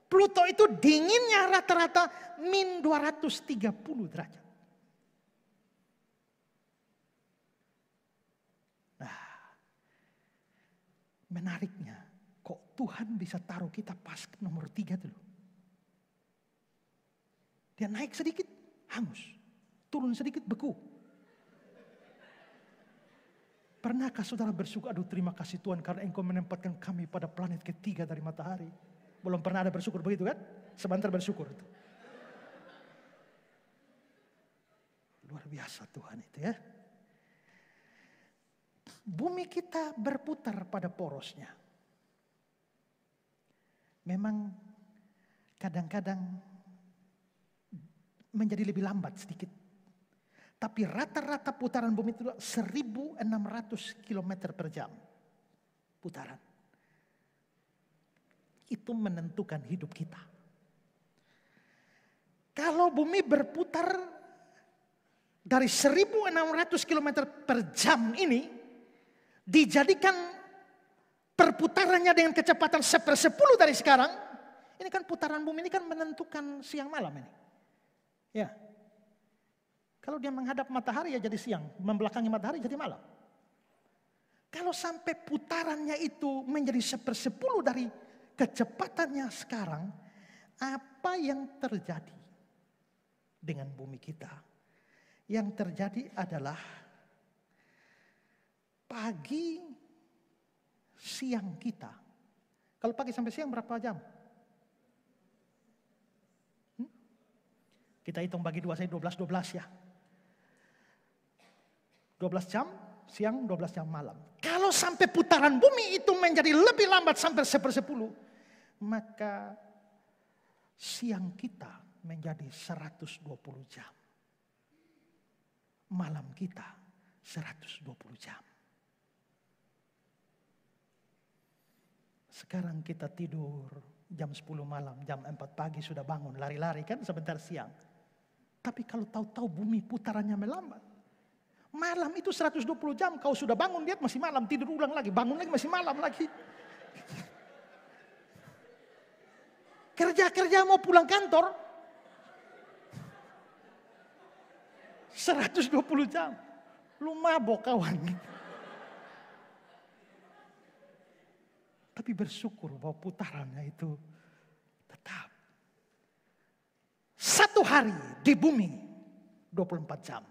Pluto itu dinginnya rata-rata min 230 derajat. Nah, menariknya kok Tuhan bisa taruh kita pas nomor 3 dulu. Dia naik sedikit, hangus. Turun sedikit, beku. Pernahkah saudara bersyukur, aduh terima kasih Tuhan karena engkau menempatkan kami pada planet ketiga dari matahari. Belum pernah ada bersyukur begitu kan? Sebentar bersyukur. Luar biasa Tuhan itu ya. Bumi kita berputar pada porosnya. Memang kadang-kadang menjadi lebih lambat sedikit. Tapi rata-rata putaran bumi itu 1.600 km per jam. Putaran. Itu menentukan hidup kita. Kalau bumi berputar dari 1.600 km per jam ini, dijadikan perputarannya dengan kecepatan 1/10 dari sekarang, ini kan putaran bumi ini kan menentukan siang malam ini. Ya. Kalau dia menghadap matahari ya jadi siang, membelakangi matahari jadi malam. Kalau sampai putarannya itu menjadi 1/10 dari kecepatannya sekarang, apa yang terjadi dengan bumi kita? Yang terjadi adalah pagi siang kita. Kalau pagi sampai siang berapa jam? Kita hitung bagi 2, saya 12 ya. 12 jam siang, 12 jam malam. Kalau sampai putaran bumi itu menjadi lebih lambat sampai 1/10, maka siang kita menjadi 120 jam. Malam kita 120 jam. Sekarang kita tidur jam 10 malam, jam 4 pagi sudah bangun, lari-lari kan sebentar siang. Tapi kalau tahu-tahu bumi putarannya melambat. Malam itu 120 jam, kau sudah bangun lihat masih malam, tidur ulang lagi, bangun lagi masih malam lagi. Kerja-kerja mau pulang kantor, 120 jam. Lu mabok kawan. Tapi bersyukur bahwa putarannya itu tetap. Satu hari di bumi 24 jam.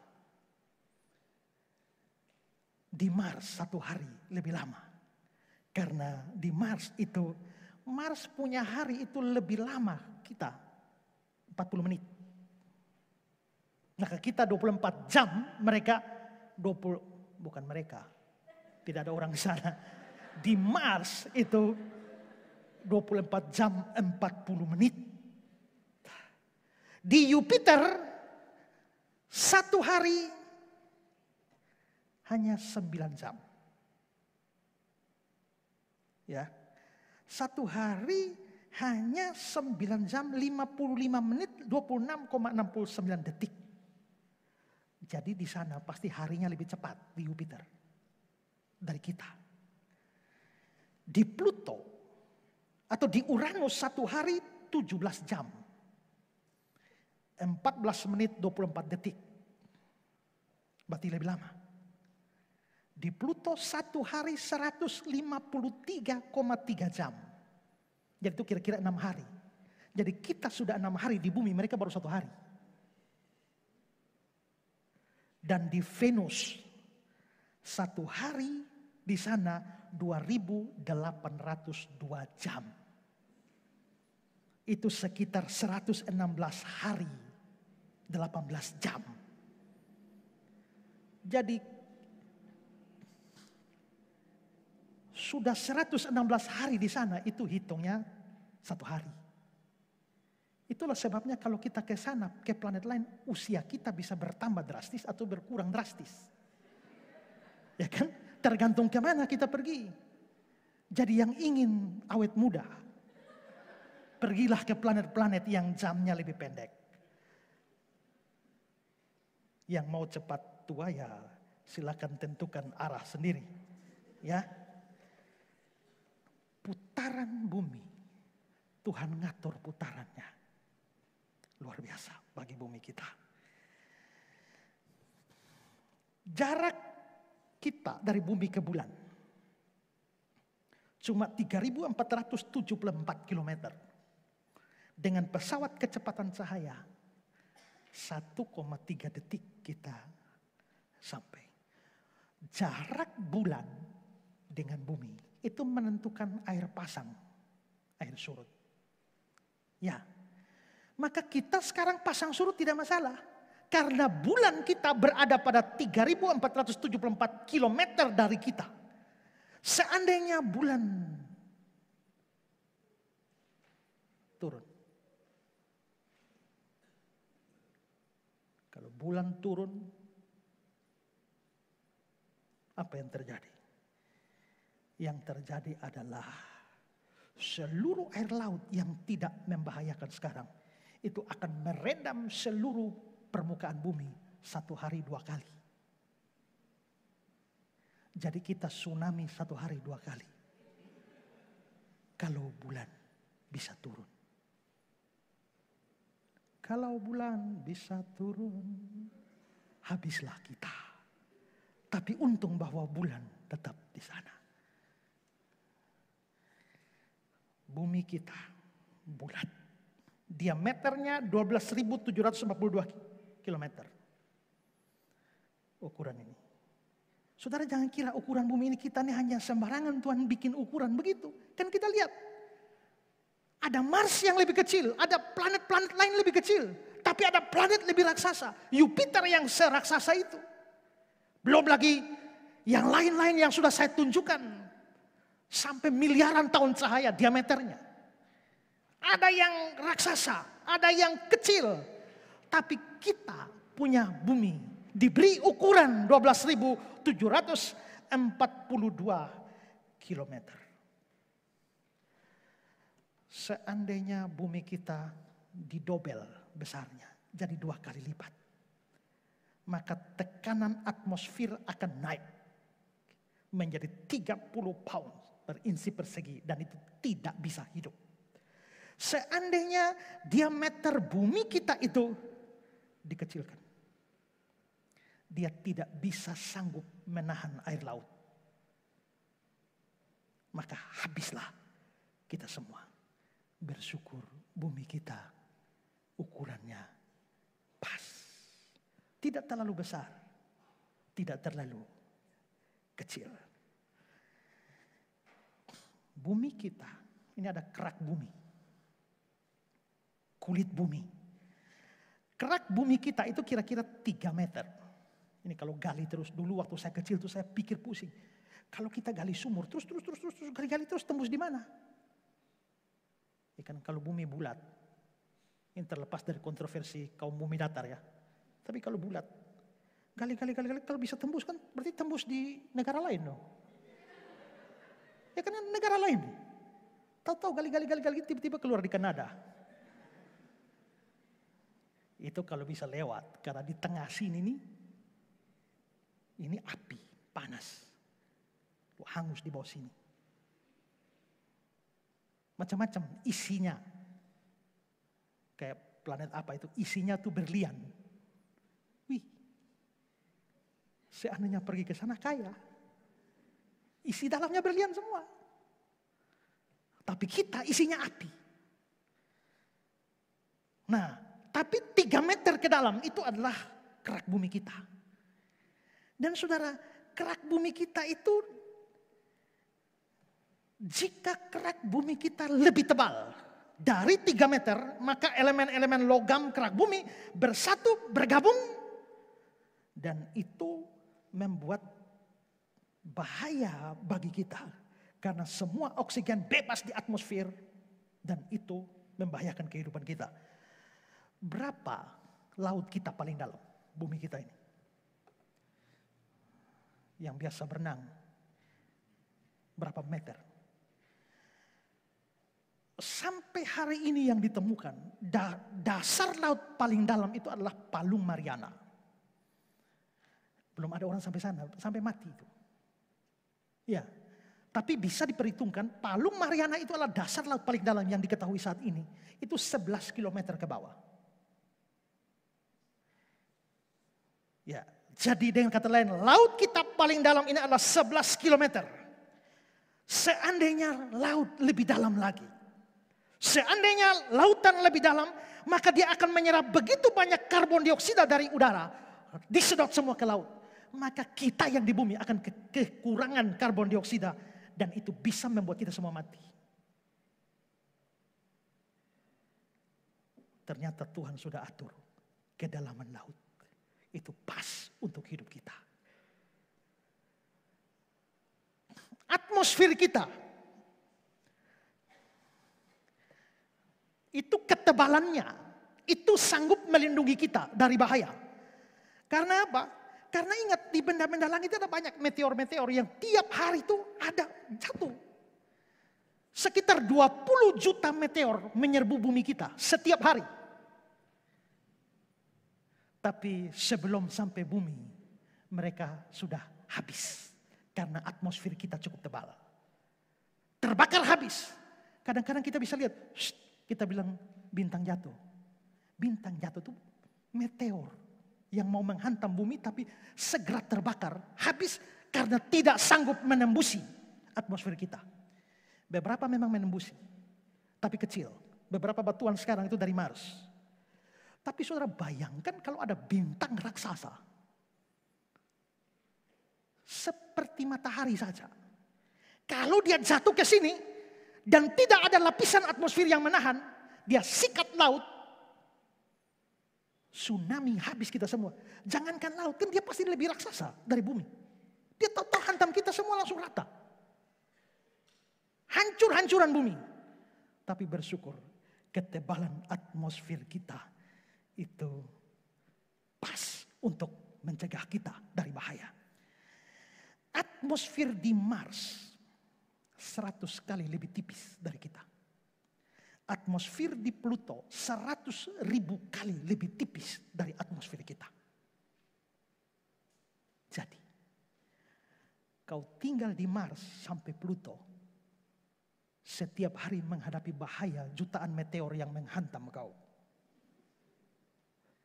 Di Mars 1 hari lebih lama. Karena di Mars itu Mars punya hari itu lebih lama kita, 40 menit. Maka kita 24 jam, mereka 20, bukan mereka, tidak ada orang di sana. Di Mars itu 24 jam 40 menit. Di Jupiter satu hari hanya 9 jam. Ya. Satu hari hanya 9 jam 55 menit 26,69 detik. Jadi di sana pasti harinya lebih cepat di Jupiter dari kita. Di Pluto atau di Uranus satu hari 17 jam. 14 menit 24 detik. Berarti lebih lama. Di Pluto satu hari 153,3 jam. Jadi itu kira-kira 6 hari. Jadi kita sudah 6 hari di bumi, mereka baru 1 hari. Dan di Venus satu hari di sana 2.802 jam. Itu sekitar 116 hari 18 jam. Jadi sudah 116 hari di sana, itu hitungnya 1 hari. Itulah sebabnya kalau kita ke sana, ke planet lain, usia kita bisa bertambah drastis atau berkurang drastis. Ya kan? Tergantung kemana kita pergi. Jadi yang ingin awet muda, pergilah ke planet-planet yang jamnya lebih pendek. Yang mau cepat tua ya silakan tentukan arah sendiri. Ya. Putaran bumi, Tuhan ngatur putarannya. Luar biasa bagi bumi kita. Jarak kita dari bumi ke bulan cuma 3.474 km. Dengan pesawat kecepatan cahaya 1,3 detik kita sampai. Jarak bulan dengan bumi itu menentukan air pasang, air surut. Ya, maka kita sekarang pasang surut tidak masalah. Karena bulan kita berada pada 3.474 km dari kita. Seandainya bulan turun. Kalau bulan turun, apa yang terjadi? Yang terjadi adalah seluruh air laut yang tidak membahayakan sekarang itu akan merendam seluruh permukaan bumi 1 hari 2 kali. Jadi kita tsunami 1 hari 2 kali. Kalau bulan bisa turun. Kalau bulan bisa turun, habislah kita. Tapi untung bahwa bulan tetap di sana. Bumi kita bulat. Diameternya 12.742 km. Ukuran ini. Saudara jangan kira ukuran bumi ini kita ini hanya sembarangan Tuhan bikin ukuran begitu. Kan kita lihat. Ada Mars yang lebih kecil. Ada planet-planet lain lebih kecil. Tapi ada planet lebih raksasa. Jupiter yang seraksasa itu. Belum lagi yang lain-lain yang sudah saya tunjukkan. Sampai miliaran tahun cahaya diameternya. Ada yang raksasa, ada yang kecil. Tapi kita punya bumi diberi ukuran 12.742 km. Seandainya bumi kita didobel besarnya, jadi 2 kali lipat. Maka tekanan atmosfer akan naik menjadi 30 pound per inci persegi dan itu tidak bisa hidup. Seandainya diameter bumi kita itu dikecilkan, dia tidak bisa sanggup menahan air laut. Maka habislah kita semua. Bersyukur bumi kita ukurannya pas. Tidak terlalu besar, tidak terlalu kecil. Bumi kita Ini ada kerak bumi. Kulit bumi. Kerak bumi kita itu kira-kira 3 meter. Ini kalau gali terus, dulu waktu saya kecil tuh saya pikir pusing. Kalau kita gali sumur terus gali terus tembus di mana? Ya kan kalau bumi bulat, ini terlepas dari kontroversi kaum bumi datar ya. Tapi kalau bulat, gali, kalau bisa tembus kan berarti tembus di negara lain dong. Ya kan negara lain. Tahu-tahu gali, tiba-tiba keluar di Kanada. Itu kalau bisa lewat, karena di tengah sini nih, ini api, panas. Hangus di bawah sini. Macam-macam isinya. Kayak planet apa itu, isinya tuh berlian. Wih, seandainya pergi ke sana kaya. Isi dalamnya berlian semua. Tapi kita isinya api. Nah, tapi 3 meter ke dalam itu adalah kerak bumi kita. Dan saudara, kerak bumi kita itu, jika kerak bumi kita lebih tebal dari 3 meter, maka elemen-elemen logam kerak bumi bersatu, bergabung. Dan itu membuat bahaya bagi kita. Karena semua oksigen bebas di atmosfer. Dan itu membahayakan kehidupan kita. Berapa laut kita paling dalam? Bumi kita ini. Yang biasa berenang. Berapa meter? Sampai hari ini yang ditemukan, dasar laut paling dalam itu adalah Palung Mariana. Belum ada orang sampai sana, sampai mati itu. Ya, tapi bisa diperhitungkan Palung Mariana itu adalah dasar laut paling dalam yang diketahui saat ini. Itu 11 km ke bawah. Ya, jadi dengan kata lain, laut kita paling dalam ini adalah 11 km. Seandainya laut lebih dalam lagi. Seandainya lautan lebih dalam, maka dia akan menyerap begitu banyak karbon dioksida dari udara. Disedot semua ke laut. Maka kita yang di bumi akan kekurangan karbon dioksida. Dan itu bisa membuat kita semua mati. Ternyata Tuhan sudah atur kedalaman laut. Itu pas untuk hidup kita. Atmosfer kita. Itu ketebalannya. Itu sanggup melindungi kita dari bahaya. Karena apa? Karena ingat di benda-benda langit ada banyak meteor-meteor yang tiap hari itu ada jatuh. Sekitar 20 juta meteor menyerbu bumi kita setiap hari. Tapi sebelum sampai bumi, mereka sudah habis. Karena atmosfer kita cukup tebal. Terbakar habis. Kadang-kadang kita bisa lihat, kita bilang bintang jatuh. Bintang jatuh itu meteor yang mau menghantam bumi tapi segera terbakar. Habis karena tidak sanggup menembusi atmosfer kita. Beberapa memang menembusi, tapi kecil. Beberapa batuan sekarang itu dari Mars. Tapi saudara bayangkan kalau ada bintang raksasa. Seperti matahari saja. Kalau dia jatuh ke sini dan tidak ada lapisan atmosfer yang menahan, dia sikat laut. Tsunami habis kita semua. Jangankan laut, kan dia pasti lebih raksasa dari bumi. Dia total hantam kita semua langsung rata. Hancur-hancuran bumi. Tapi bersyukur ketebalan atmosfer kita itu pas untuk mencegah kita dari bahaya. Atmosfer di Mars 100 kali lebih tipis dari kita. Atmosfer di Pluto 100.000 kali lebih tipis dari atmosfer kita. Jadi, kau tinggal di Mars sampai Pluto, setiap hari menghadapi bahaya jutaan meteor yang menghantam kau.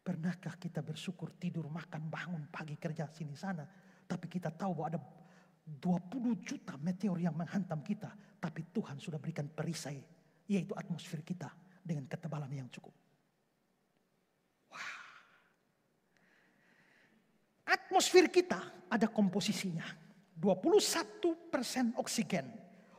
Pernahkah kita bersyukur tidur, makan, bangun, pagi kerja sini sana, tapi kita tahu bahwa ada 20 juta meteor yang menghantam kita, tapi Tuhan sudah berikan perisai, yaitu atmosfer kita dengan ketebalan yang cukup. Wah. Atmosfer kita ada komposisinya. 21% oksigen,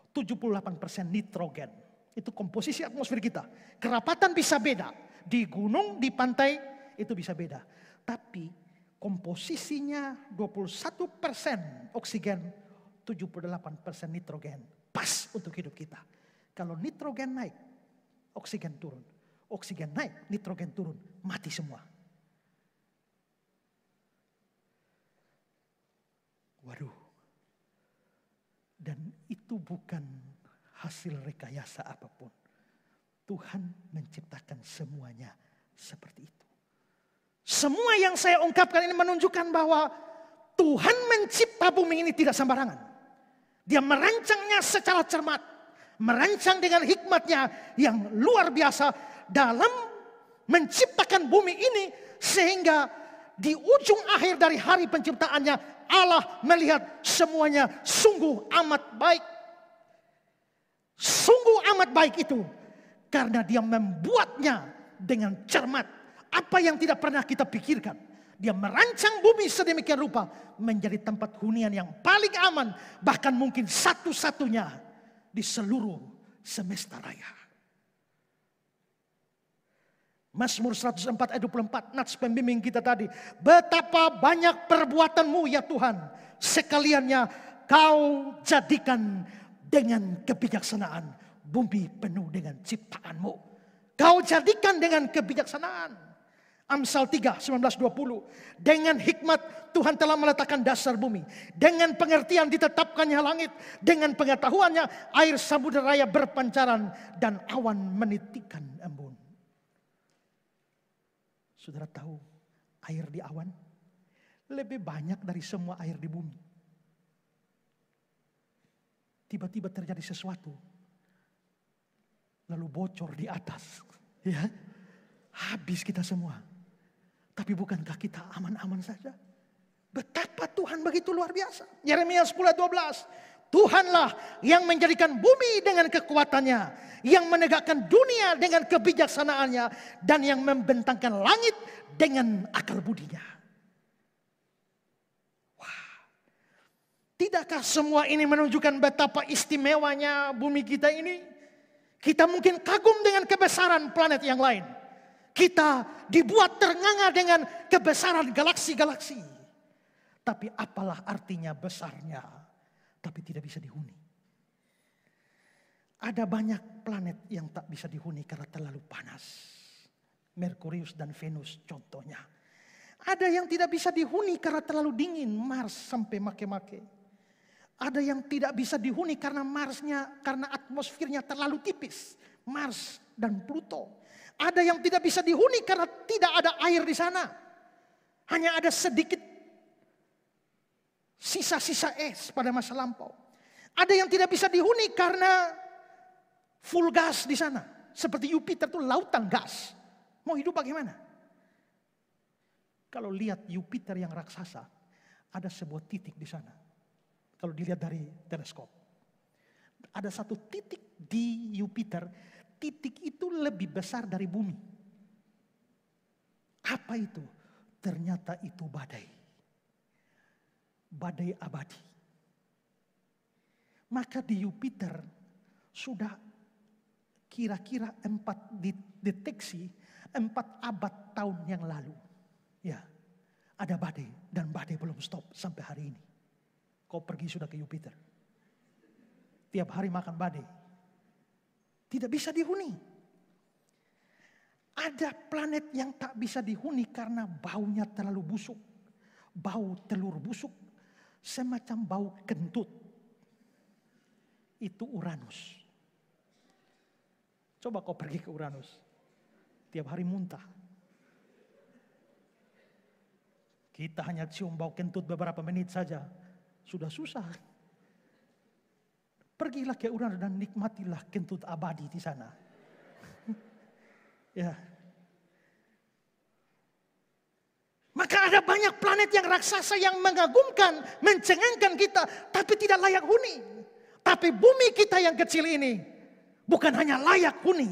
78% nitrogen. Itu komposisi atmosfer kita. Kerapatan bisa beda. Di gunung, di pantai itu bisa beda. Tapi komposisinya 21% oksigen, 78% nitrogen. Pas untuk hidup kita. Kalau nitrogen naik, oksigen turun. Oksigen naik, nitrogen turun. Mati semua. Waduh. Dan itu bukan hasil rekayasa apapun. Tuhan menciptakan semuanya seperti itu. Semua yang saya ungkapkan ini menunjukkan bahwa Tuhan mencipta bumi ini tidak sembarangan. Dia merancangnya secara cermat. Merancang dengan hikmatnya yang luar biasa dalam menciptakan bumi ini. Sehingga di ujung akhir dari hari penciptaannya Allah melihat semuanya sungguh amat baik. Sungguh amat baik itu. Karena dia membuatnya dengan cermat. Apa yang tidak pernah kita pikirkan. Dia merancang bumi sedemikian rupa. Menjadi tempat hunian yang paling aman. Bahkan mungkin satu-satunya di seluruh semesta raya. Mazmur 104 ayat 24, nats pembimbing kita tadi. Betapa banyak perbuatanmu ya Tuhan. Sekaliannya kau jadikan dengan kebijaksanaan. Bumi penuh dengan ciptaanmu. Kau jadikan dengan kebijaksanaan. Amsal 3, 19-20. Dengan hikmat Tuhan telah meletakkan dasar bumi. Dengan pengertian ditetapkannya langit. Dengan pengetahuannya air samudera raya berpancaran. Dan awan menitikkan embun. Saudara tahu air di awan lebih banyak dari semua air di bumi. Tiba-tiba terjadi sesuatu. Lalu bocor di atas. Ya, habis kita semua. Tapi bukankah kita aman-aman saja? Betapa Tuhan begitu luar biasa. Yeremia 10:12. Tuhanlah yang menjadikan bumi dengan kekuatannya. Yang menegakkan dunia dengan kebijaksanaannya. Dan yang membentangkan langit dengan akal budinya. Wah. Tidakkah semua ini menunjukkan betapa istimewanya bumi kita ini? Kita mungkin kagum dengan kebesaran planet yang lain. Kita dibuat ternganga dengan kebesaran galaksi-galaksi. Tapi apalah artinya besarnya, tapi tidak bisa dihuni. Ada banyak planet yang tak bisa dihuni karena terlalu panas. Merkurius dan Venus contohnya. Ada yang tidak bisa dihuni karena terlalu dingin, Mars sampai make-make. Ada yang tidak bisa dihuni karena karena atmosfernya terlalu tipis, Mars dan Pluto. Ada yang tidak bisa dihuni karena tidak ada air di sana. Hanya ada sedikit sisa-sisa es pada masa lampau. Ada yang tidak bisa dihuni karena full gas di sana. Seperti Jupiter itu lautan gas. Mau hidup bagaimana? Kalau lihat Jupiter yang raksasa, ada sebuah titik di sana. Kalau dilihat dari teleskop. Ada satu titik di Jupiter, titik itu lebih besar dari bumi. Apa itu? Ternyata itu badai. Badai abadi. Maka di Jupiter sudah kira-kira 4 deteksi 4 abad tahun yang lalu. Ya, ada badai dan badai belum stop sampai hari ini. Kau pergi sudah ke Jupiter. Tiap hari makan badai. Tidak bisa dihuni. Ada planet yang tak bisa dihuni karena baunya terlalu busuk. Bau telur busuk. Semacam bau kentut. Itu Uranus. Coba kau pergi ke Uranus. Tiap hari muntah. Kita hanya cium bau kentut beberapa menit saja. Sudah susah. Pergilah ke Uranus dan nikmatilah kentut abadi di sana. Ya. Maka ada banyak planet yang raksasa yang mengagumkan, mencengangkan kita, tapi tidak layak huni. Tapi bumi kita yang kecil ini bukan hanya layak huni,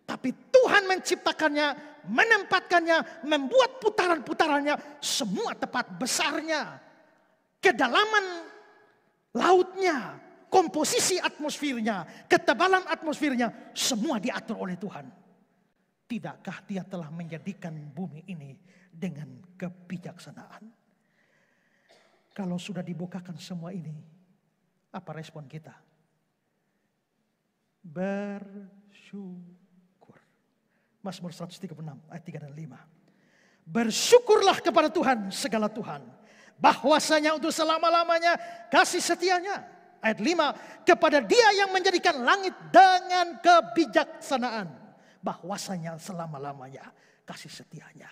tapi Tuhan menciptakannya, menempatkannya, membuat putaran-putarannya semua tepat besarnya, kedalaman lautnya, komposisi atmosfernya, ketebalan atmosfernya, semua diatur oleh Tuhan. Tidakkah Dia telah menjadikan bumi ini dengan kebijaksanaan? Kalau sudah dibukakan semua ini, apa respon kita? Bersyukur. Mazmur 136 ayat 3 dan 5. Bersyukurlah kepada Tuhan segala Tuhan, bahwasanya untuk selama-lamanya kasih setianya. Ayat 5, kepada Dia yang menjadikan langit dengan kebijaksanaan, bahwasanya selama-lamanya kasih setianya.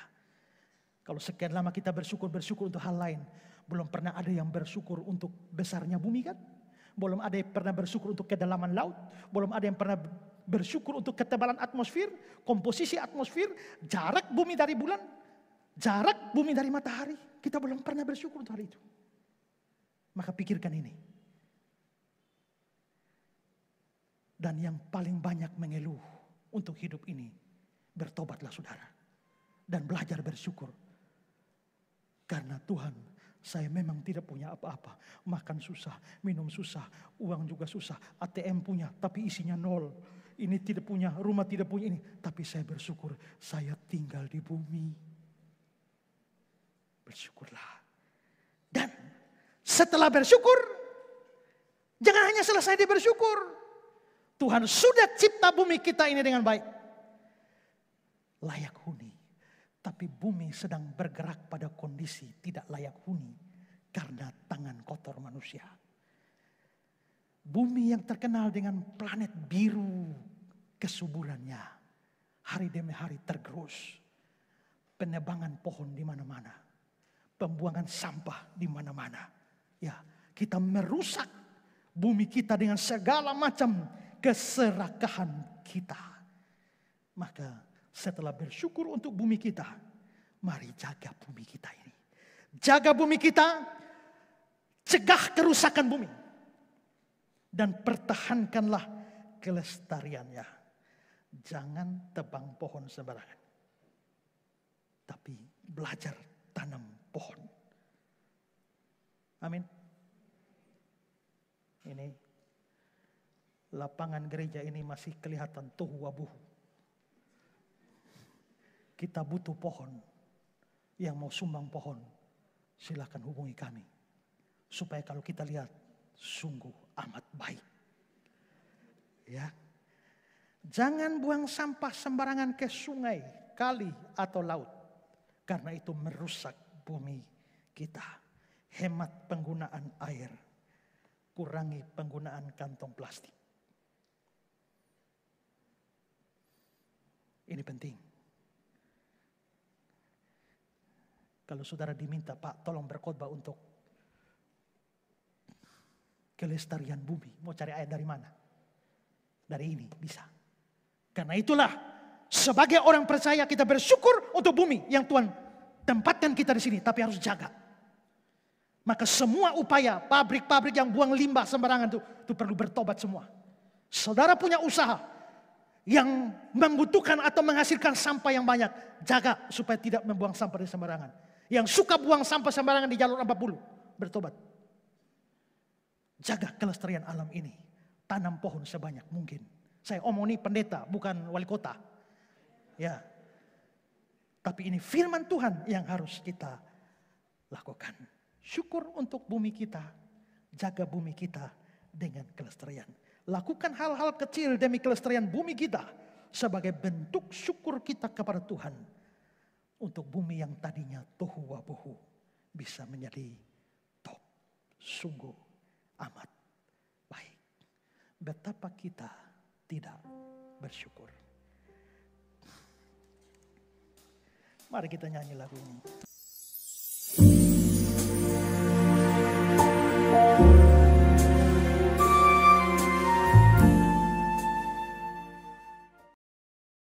Kalau sekian lama kita bersyukur untuk hal lain, belum pernah ada yang bersyukur untuk besarnya bumi kan? Belum ada yang pernah bersyukur untuk kedalaman laut, belum ada yang pernah bersyukur untuk ketebalan atmosfer, komposisi atmosfer, jarak bumi dari bulan, jarak bumi dari matahari. Kita belum pernah bersyukur untuk hal itu. Maka pikirkan ini. Dan yang paling banyak mengeluh untuk hidup ini, bertobatlah saudara. Dan belajar bersyukur. Karena Tuhan, saya memang tidak punya apa-apa. Makan susah, minum susah, uang juga susah. ATM punya tapi isinya nol. Ini tidak punya, rumah tidak punya ini. Tapi saya bersyukur, saya tinggal di bumi. Bersyukurlah. Dan setelah bersyukur, jangan hanya selesai di bersyukur. Tuhan sudah cipta bumi kita ini dengan baik. Layak huni. Tapi bumi sedang bergerak pada kondisi tidak layak huni. Karena tangan kotor manusia. Bumi yang terkenal dengan planet biru kesuburannya. Hari demi hari tergerus. Penebangan pohon di mana-mana. Pembuangan sampah di mana-mana. Ya, kita merusak bumi kita dengan segala macam keserakahan kita. Maka setelah bersyukur untuk bumi kita, mari jaga bumi kita ini. Jaga bumi kita, cegah kerusakan bumi. Dan pertahankanlah kelestariannya. Jangan tebang pohon sembarangan. Tapi belajar tanam pohon. Amin. Ini lapangan gereja ini masih kelihatan tohu wabuhu. Kita butuh pohon. Yang mau sumbang pohon, silakan hubungi kami. Supaya kalau kita lihat, sungguh amat baik. Ya. Jangan buang sampah sembarangan ke sungai, kali atau laut. Karena itu merusak bumi kita. Hemat penggunaan air. Kurangi penggunaan kantong plastik. Ini penting. Kalau saudara diminta, Pak, tolong berkhotbah untuk kelestarian bumi. Mau cari ayat dari mana? Dari ini bisa. Karena itulah sebagai orang percaya kita bersyukur untuk bumi yang Tuhan tempatkan kita di sini, tapi harus jaga. Maka semua upaya pabrik-pabrik yang buang limbah sembarangan itu perlu bertobat semua. Saudara punya usaha yang membutuhkan atau menghasilkan sampah yang banyak, jaga supaya tidak membuang sampah di sembarangan. Yang suka buang sampah sembarangan di jalur 40, bertobat. Jaga kelestarian alam ini. Tanam pohon sebanyak mungkin. Saya omong ini pendeta, bukan wali kota. Ya. Tapi ini firman Tuhan yang harus kita lakukan. Syukur untuk bumi kita. Jaga bumi kita dengan kelestarian. Lakukan hal-hal kecil demi kelestarian bumi kita. Sebagai bentuk syukur kita kepada Tuhan. Untuk bumi yang tadinya tohu wabohu bisa menjadi top. Sungguh amat baik. Betapa kita tidak bersyukur. Mari kita nyanyi lagu ini.